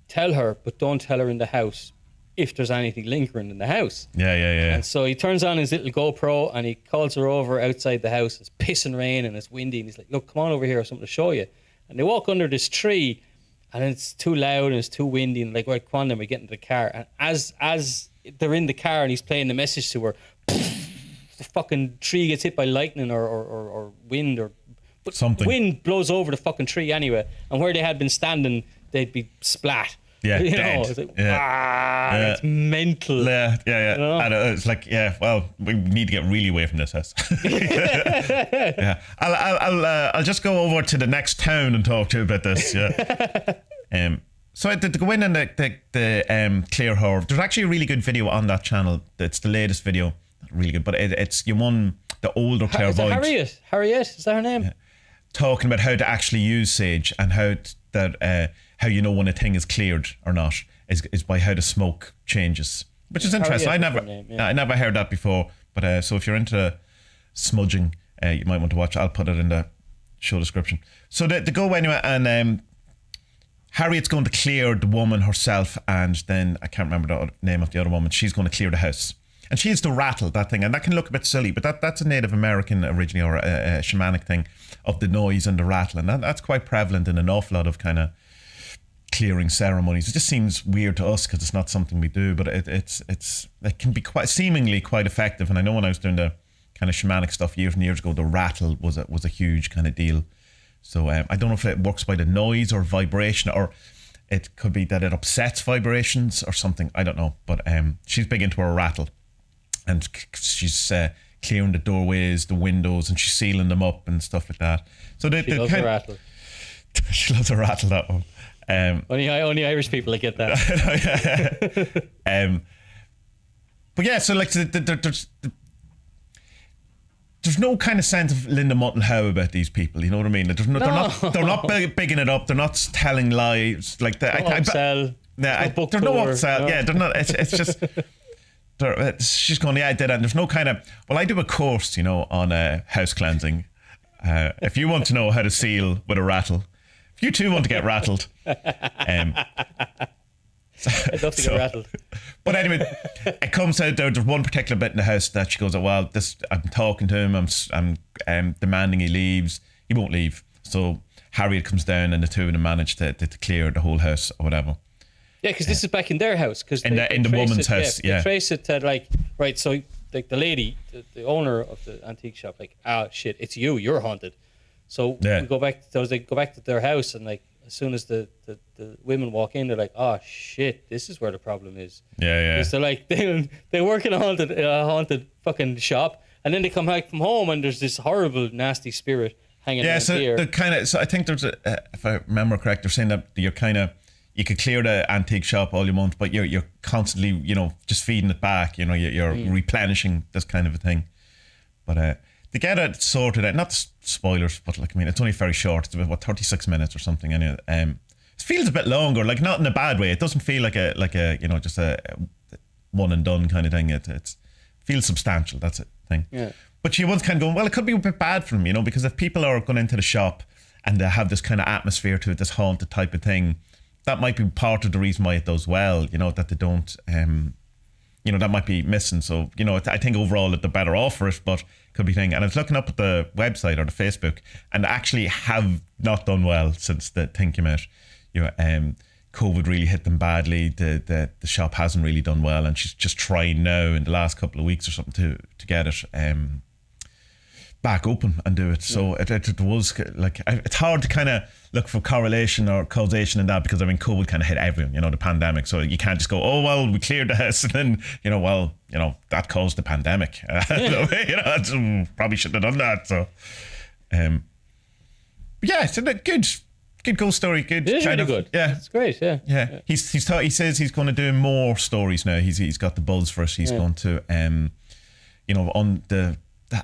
tell her, but don't tell her in the house if there's anything lingering in the house. Yeah. And so he turns on his little GoPro and he calls her over outside the house. It's pissing rain and it's windy, and he's like, look, come on over here, I have something to show you. And they walk under this tree, and it's too loud and it's too windy, and like, right, come on, then we get into the car. And as they're in the car and he's playing the message to her, the fucking tree gets hit by lightning or wind, but something. Wind blows over the fucking tree anyway, and where they had been standing, they'd be splat. Yeah, you dead. know, it's like, it's mental. Yeah. You know? And it's like, well, we need to get really away from this house. Yeah. I'll just go over to the next town and talk to you about this. Yeah. So I did go in and the clear her. There's actually a really good video on that channel. It's the latest video. Really good, but it's you won the older clairvoyant. Harriet, is that her name? Yeah. Talking about how to actually use sage and how you know when a thing is cleared or not is by how the smoke changes, which is interesting. I never heard that before. But so if you're into smudging, you might want to watch it. I'll put it in the show description. So they go anyway, and Harriet's going to clear the woman herself, and then I can't remember the name of the other woman. She's going to clear the house. And she has to rattle that thing, and that can look a bit silly, but that's a Native American originally, or a shamanic thing of the noise and the rattle, and that's quite prevalent in an awful lot of kind of clearing ceremonies. It just seems weird to us because it's not something we do, but it can be seemingly quite effective. And I know when I was doing the kind of shamanic stuff years and years ago, the rattle was a huge kind of deal. So I don't know if it works by the noise or vibration, or it could be that it upsets vibrations or something. I don't know, but she's big into her rattle. And she's clearing the doorways, the windows, and she's sealing them up and stuff like that. So she loves a rattle. She loves a rattle, that one. Only Irish people that get that. But yeah, so like there's no kind of sense of Linda Moulton Howe about these people. You know what I mean? They're not bigging it up. They're not telling lies. Like there's no upsell. No. Yeah, they're not. It's just. She's going, I did it. And there's no kind of, well, I do a course, on house cleansing. If you want to know how to seal with a rattle, if you too want to get rattled. I'd love to get rattled. But anyway, it comes out there's one particular bit in the house that she goes, well, I'm talking to him, I'm demanding he leaves. He won't leave. So Harriet comes down and the two of them manage to clear the whole house or whatever. Yeah, because this is back in their house. Cause in the woman's house, They trace it to right, so like the lady, the owner of the antique shop, shit, it's you're haunted. So we go back to their house, and like as soon as the women walk in, they're like, oh shit, this is where the problem is. Yeah. Because they're like, they work in a haunted fucking shop, and then they come back from home and there's this horrible, nasty spirit hanging out here. So I think there's if I remember correct, they're saying that you're kind of, you could clear the antique shop all you want, but you're constantly, just feeding it back. You're replenishing this kind of a thing. But to get it sorted out, not spoilers, but it's only very short. It's about 36 minutes or something. Anyway, it feels a bit longer, not in a bad way. It doesn't feel like a just a one and done kind of thing. It feels substantial. That's it thing. Yeah. But she was kind of going, well, it could be a bit bad for them, because if people are going into the shop and they have this kind of atmosphere to it, this haunted type of thing, that might be part of the reason why it does well, that they don't, that might be missing. So, I think overall that they're better off for it, but could be thing. And I was looking up at the website or the Facebook, and they actually have not done well since the thing came out. COVID really hit them badly. The shop hasn't really done well, and she's just trying now in the last couple of weeks or something to get it back open and do it. So it was it's hard to kind of look for correlation or causation in that, because COVID kind of hit everyone, the pandemic. So you can't just go, oh well, we cleared the house and then that caused the pandemic. Probably shouldn't have done that. So but yeah, it's a good ghost story. Good. It is really good. Yeah, it's great. Yeah. He says he's going to do more stories now. He's got the buzz for it. He's going to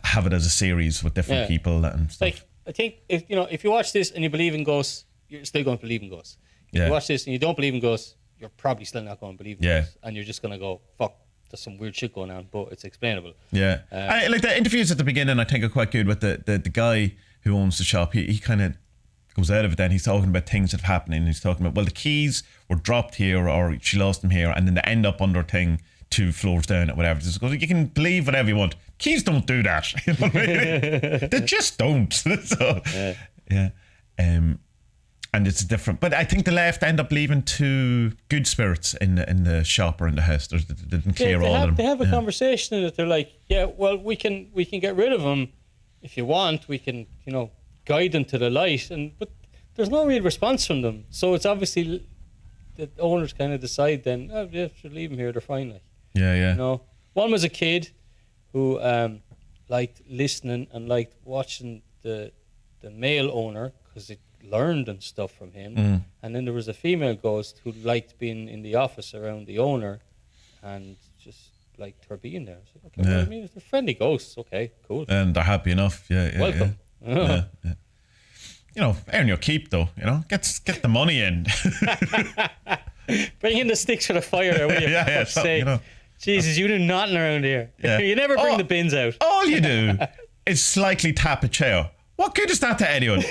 have it as a series with different people and stuff. I think if you watch this and you believe in ghosts, you're still going to believe in ghosts. If you watch this and you don't believe in ghosts, you're probably still not going to believe in ghosts, and you're just going to go, fuck, there's some weird shit going on, but it's explainable. Yeah. The interviews at the beginning I think are quite good with the guy who owns the shop. He kind of goes out of it then. He's talking about things that have happened, and he's talking about, well, the keys were dropped here, or she lost them here, and then they end up under a thing 2 floors down or whatever. You can believe whatever you want. Keys don't do that. You know what I mean? They just don't. So, yeah. And it's different. But I think the left end up leaving 2 good spirits in the shop or in the house. They didn't clear all of them. They have a conversation in it. They're like, yeah, well, we can get rid of them if you want. We can, guide them to the light. But there's no real response from them. So it's obviously the owners kind of decide then, oh, yeah, should leave them here. They're fine. Like, Yeah. you know, one was a kid who liked listening and liked watching the male owner because it learned and stuff from him. And then there was a female ghost who liked being in the office around the owner and just liked her being there. So, okay, well, I mean, if they're friendly ghosts, okay, cool. And they're happy enough. Yeah. Welcome. Yeah. You know, earn your keep though. You know, get the money in. Bring in the sticks for the fire, there, will you? Yeah. So, you know, Jesus, you do nothing around here. Yeah. You never bring the bins out. All you do is slightly tap a chair. What good is that to anyone?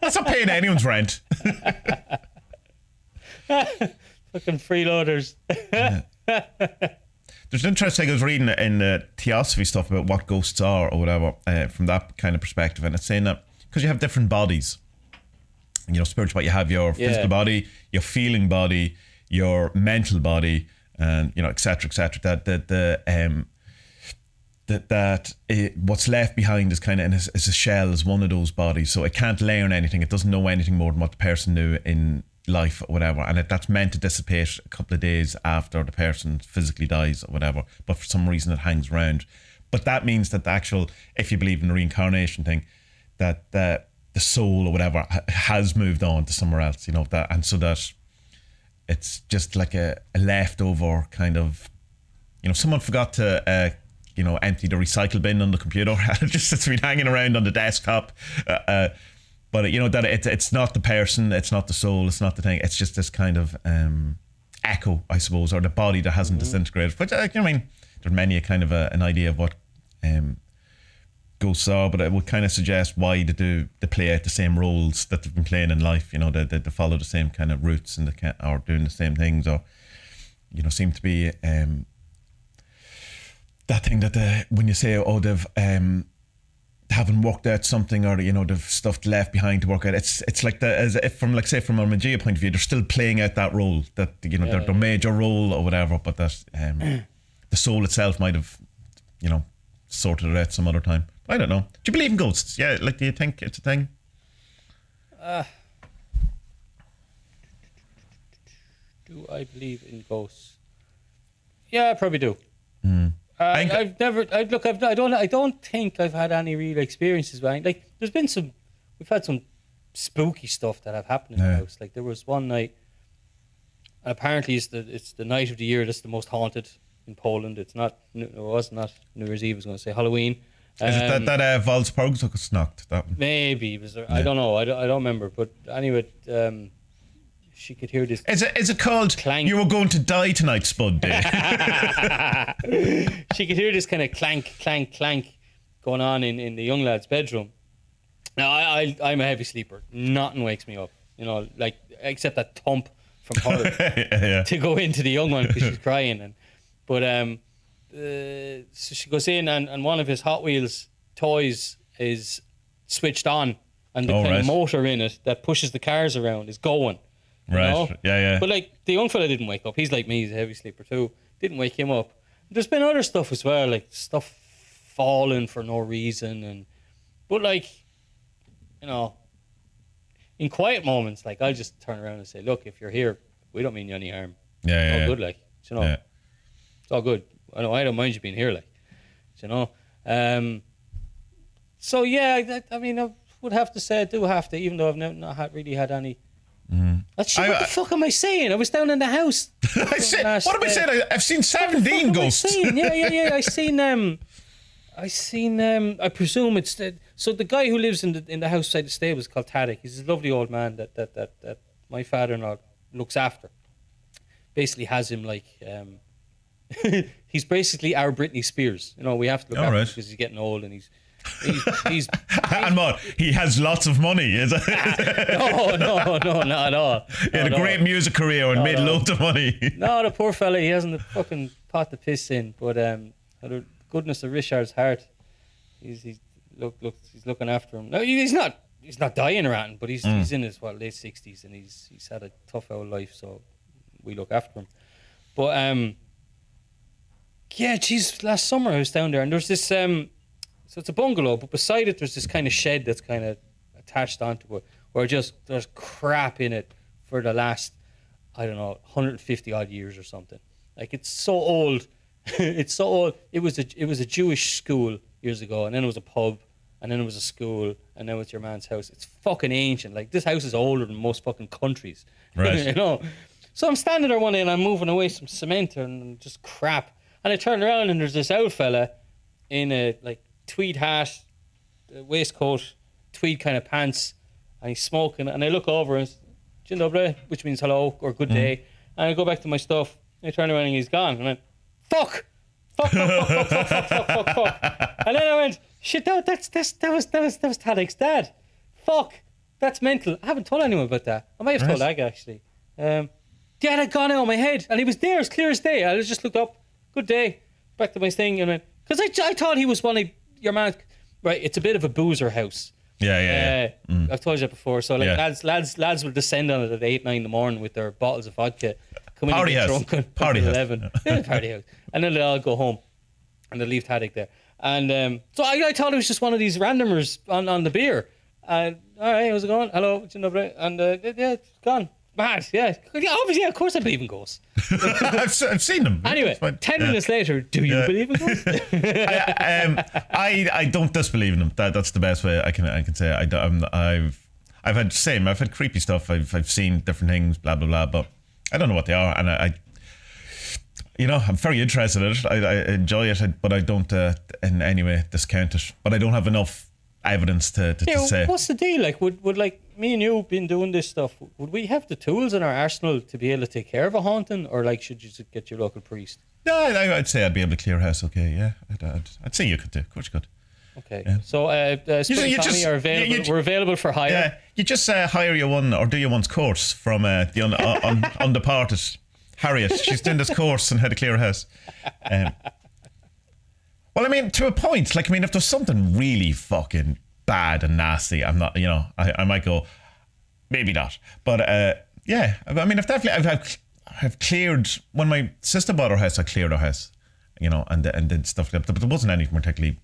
That's not paying anyone's rent. Fucking freeloaders. There's an interesting, I was reading in the Theosophy stuff about what ghosts are or whatever, from that kind of perspective, and it's saying that because you have different bodies, you know, spiritual body, you have your physical body, your feeling body, your mental body, and you know, etc., that what's left behind is kind of is a shell, is one of those bodies, so it can't learn anything. It doesn't know anything more than what the person knew in life or whatever, and that's meant to dissipate a couple of days after the person physically dies or whatever, but for some reason it hangs around. But that means that the actual, if you believe in the reincarnation thing, that the soul or whatever has moved on to somewhere else, you know, that, and so that it's just like a leftover kind of, you know, someone forgot to you know, empty the recycle bin on the computer. It's been hanging around on the desktop. But you know that it's not the person, it's not the soul, it's not the thing. It's just this kind of echo, I suppose, or the body that hasn't disintegrated. But I mean, there's many a kind of an idea of what ghosts are, but it would kind of suggest why they play out the same roles that they've been playing in life. You know, they follow the same kind of routes and or doing the same things, or you know, seem to be that thing that when you say, oh, they've haven't worked out something, or you know, they've stuff left behind to work out. It's like as if from, like, say, from a Magia point of view, they're still playing out that role, that you know, their major role or whatever. But that the soul itself might have, you know, sorted it out some other time. I don't know. Do you believe in ghosts? Yeah, like, do you think it's a thing? Do I believe in ghosts? Yeah, I probably do. I don't think I've had any real experiences with it. Like, we've had some spooky stuff that have happened in the house. Like, there was one night, and apparently it's the night of the year that's the most haunted in Poland. It was not New Year's Eve. I was going to say Halloween. Is it that Volkswagen knocked? That one? Maybe. Was there, I don't know. I don't remember. But anyway, she could hear this. Is it called clank? You were going to die tonight, Spud Day. She could hear this kind of clank, clank, clank going on in the young lad's bedroom. Now, I'm a heavy sleeper. Nothing wakes me up, you know, like, except that thump from her to go into the young one because she's crying. So she goes in, and one of his Hot Wheels toys is switched on, and the kind of motor in it that pushes the cars around is going. Right. Know? Yeah. But like, the young fella didn't wake up. He's like me. He's a heavy sleeper too. Didn't wake him up. There's been other stuff as well, like stuff falling for no reason, but like, you know, in quiet moments, like, I'll just turn around and say, look, if you're here, we don't mean you any harm. Yeah. It's all good, like, you know. Yeah. It's all good. I don't mind you being here, like, you know. So yeah, I mean, I would have to say I do have to, even though I've not really had any. What the fuck am I saying? I was down in the house. What am I saying? I've seen 17 ghosts. Yeah. I seen. I presume it's so the guy who lives in the house beside the stable is called Tadek. He's a lovely old man that my father-in-law looks after. Basically, has him like. He's basically our Britney Spears. You know, we have to look after him because he's getting old and he's and what? He has lots of money, is it? No, not at all. He had a great music career and made loads of money. No, the poor fella, he hasn't a fucking pot to piss in. But out of goodness of Richard's heart, he's looking after him. No, he's not dying or anything, but he's in his late 60s, and he's had a tough old life, so we look after him. But yeah, geez, last summer I was down there, and there's this so it's a bungalow, but beside it there's this kind of shed that's kind of attached onto it, where there's crap in it for the last, I don't know, 150 odd years or something. Like, it's so old. It's so old. It was a Jewish school years ago, and then it was a pub, and then it was a school, and now it's your man's house. It's fucking ancient. Like, this house is older than most fucking countries. Right. You know? So I'm standing there one day, and I'm moving away some cement and just crap. And I turn around, and there's this old fella in a, like, tweed hat, waistcoat, tweed kind of pants, and he's smoking. And I look over and Dzień dobry, which means hello or good day. And I go back to my stuff. And I turn around and he's gone. And I went, fuck. And then I went, shit, that was Tadek's dad. Fuck, that's mental. I haven't told anyone about that. I might have told Ag actually. The dad had gone out of my head, and he was there as clear as day. I just looked up, good day, back to my thing, and went, because I thought he was one of your man. Right, it's a bit of a boozer house. Yeah. I've told you that before. So like lads will descend on it at 8, 9 in the morning with their bottles of vodka, come in and get drunk Party house. 11. Yeah, party house. And then they all go home and they leave Tadek there. And so I thought it was just one of these randomers on the beer. And all right, how's it going? Hello, dzień dobry. And yeah, it's gone. Mad, yeah. Obviously, of course I believe in ghosts. I've seen them. Anyway, 10 minutes later, do you believe in ghosts? I don't disbelieve in them. That's the best way I can say it. I've had creepy stuff. I've seen different things, blah blah blah, but I don't know what they are, and I I'm very interested in it. I enjoy it, but I don't in any way discount it. But I don't have enough evidence to say. What's the deal? Like, would like me and you been doing this stuff? Would we have the tools in our arsenal to be able to take care of a haunting, or like should you just get your local priest? No, I'd say I'd be able to clear a house. Okay, yeah, I'd say you could do. Of course you could. Okay, yeah. So Spud and Tommie are available. We're available for hire. Yeah, you just hire your one or do your one's course from the Undeparted. Harriet, she's doing this course on how to clear a house. Well, I mean, to a point. Like, I mean, if there's something really fucking bad and nasty, I'm not. I might go, maybe not. But yeah, I mean, I've cleared when my sister bought her house. I cleared her house, and did stuff like that. But there wasn't anything particularly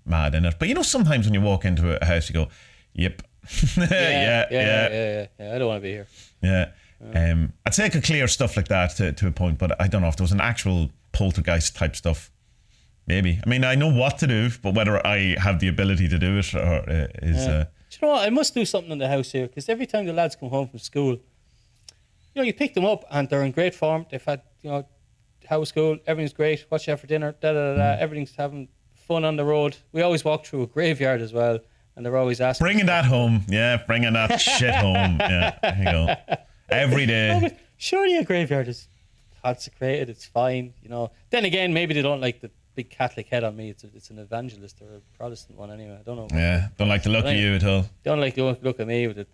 mad in it. But sometimes when you walk into a house, you go, "Yep, yeah. I don't want to be here." Yeah. I'd say I could clear stuff like that to a point, but I don't know if there was an actual poltergeist type stuff. Maybe. I mean, I know what to do, but whether I have the ability to do it or is. Do you know what? I must do something in the house here, because every time the lads come home from school, you pick them up and they're in great form. They've had, house school, everything's great. What you have for dinner? Everything's having fun on the road. We always walk through a graveyard as well, and they're always asking. Bringing that home, yeah. Bringing that shit home, yeah. There you go. Every day. No, but surely a graveyard is consecrated. It's fine, Then again, maybe they don't like the big Catholic head on me. It's an evangelist or a Protestant one anyway. I don't know. Yeah, don't like the look of you at all. Don't like the look at me with it.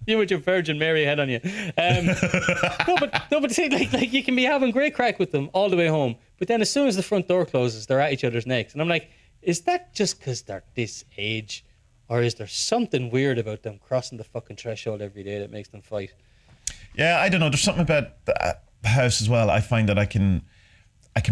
You with your Virgin Mary head on you. No, but see, like you can be having great crack with them all the way home, but then as soon as the front door closes, they're at each other's necks, and I'm like, is that just because they're this age, or is there something weird about them crossing the fucking threshold every day that makes them fight? Yeah, I don't know. There's something about the house as well. I find that I can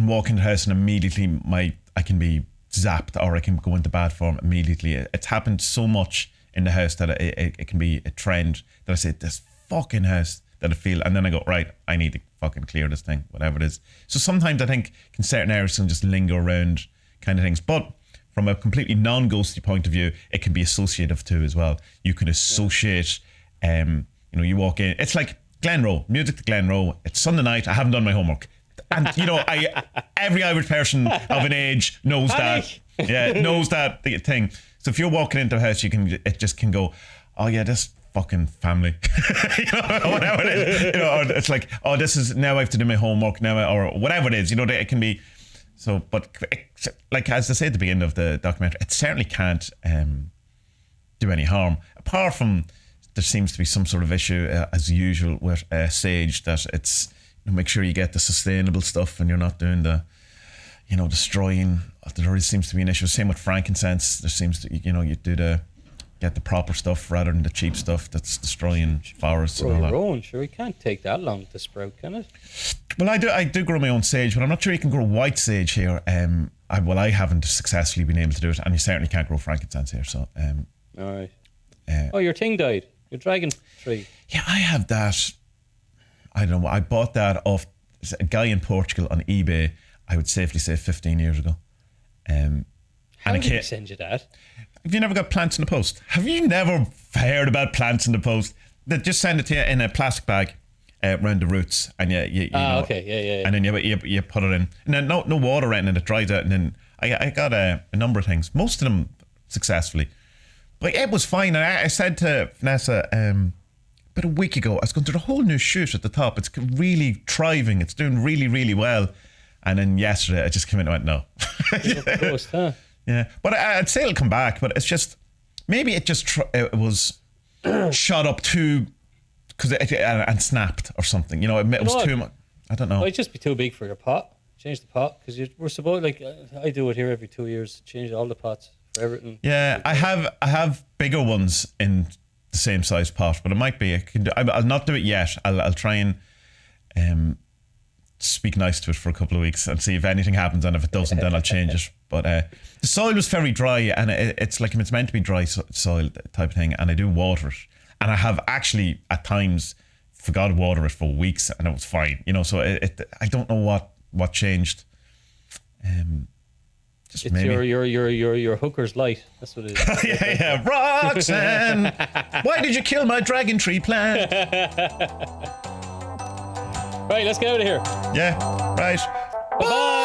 walk into the house and immediately I can be zapped, or I can go into bad form immediately. It's happened so much in the house that it can be a trend that I say, this fucking house, that I feel, and then I go, right, I need to fucking clear this thing, whatever it is. So sometimes I think certain areas can just linger around kind of things, but from a completely non-ghosty point of view, it can be associative too as well. You can associate, you walk in, it's like Glenroe, music to Glenroe, it's Sunday night, I haven't done my homework. And every Irish person of an age knows that. Yeah, knows that thing. So if you're walking into a house, it just can go, oh yeah, this fucking family, whatever it is. Or it's like, oh, this is, now I have to do my homework now, or whatever it is. It can be. So, but like as I say at the beginning of the documentary, it certainly can't do any harm. Apart from there seems to be some sort of issue as usual with Sage, that it's, make sure you get the sustainable stuff and you're not doing the, destroying. There always seems to be an issue. Same with frankincense. There seems to, you do get the proper stuff rather than the cheap stuff that's destroying forests and all that. Own, sure, it can't take that long to sprout, can it? Well, I do grow my own sage, but I'm not sure you can grow white sage here. I haven't successfully been able to do it, and you certainly can't grow frankincense here. So, all right. Your thing died. Your dragon tree. Yeah, I have that. I don't know. I bought that off a guy in Portugal on eBay. I would safely say 15 years ago. How did he send you that? Have you never got plants in the post? Have you never heard about plants in the post? They just send it to you in a plastic bag around the roots, and you know, okay, yeah. And then you put it in, and then no water in, and it dries out. And then I got a number of things, most of them successfully, but it was fine. And I said to Vanessa about a week ago, I was going through the whole new shoot at the top. It's really thriving. It's doing really, really well. And then yesterday, I just came in and went, no. Post, huh? Yeah, but I'd say it'll come back. But it's just maybe it just it was shot up too because and snapped or something. You know, it was too much. I don't know. It might just be too big for your pot. Change the pot because we're supposed I do it here every 2 years. Change all the pots for everything. Yeah, I have bigger ones in the same size pot, but it might be. I'll not do it yet. I'll try and speak nice to it for a couple of weeks and see if anything happens, and if it doesn't, then I'll change it. But the soil was very dry, and it's like it's meant to be dry soil type of thing, and I do water it, and I have actually at times forgot to water it for weeks, and it was fine, you know. So I don't know what changed. Just it's maybe your hooker's light. That's what it is. yeah. Roxanne, why did you kill my dragon tree plant? Right, let's get out of here. Yeah, right. Bye-bye.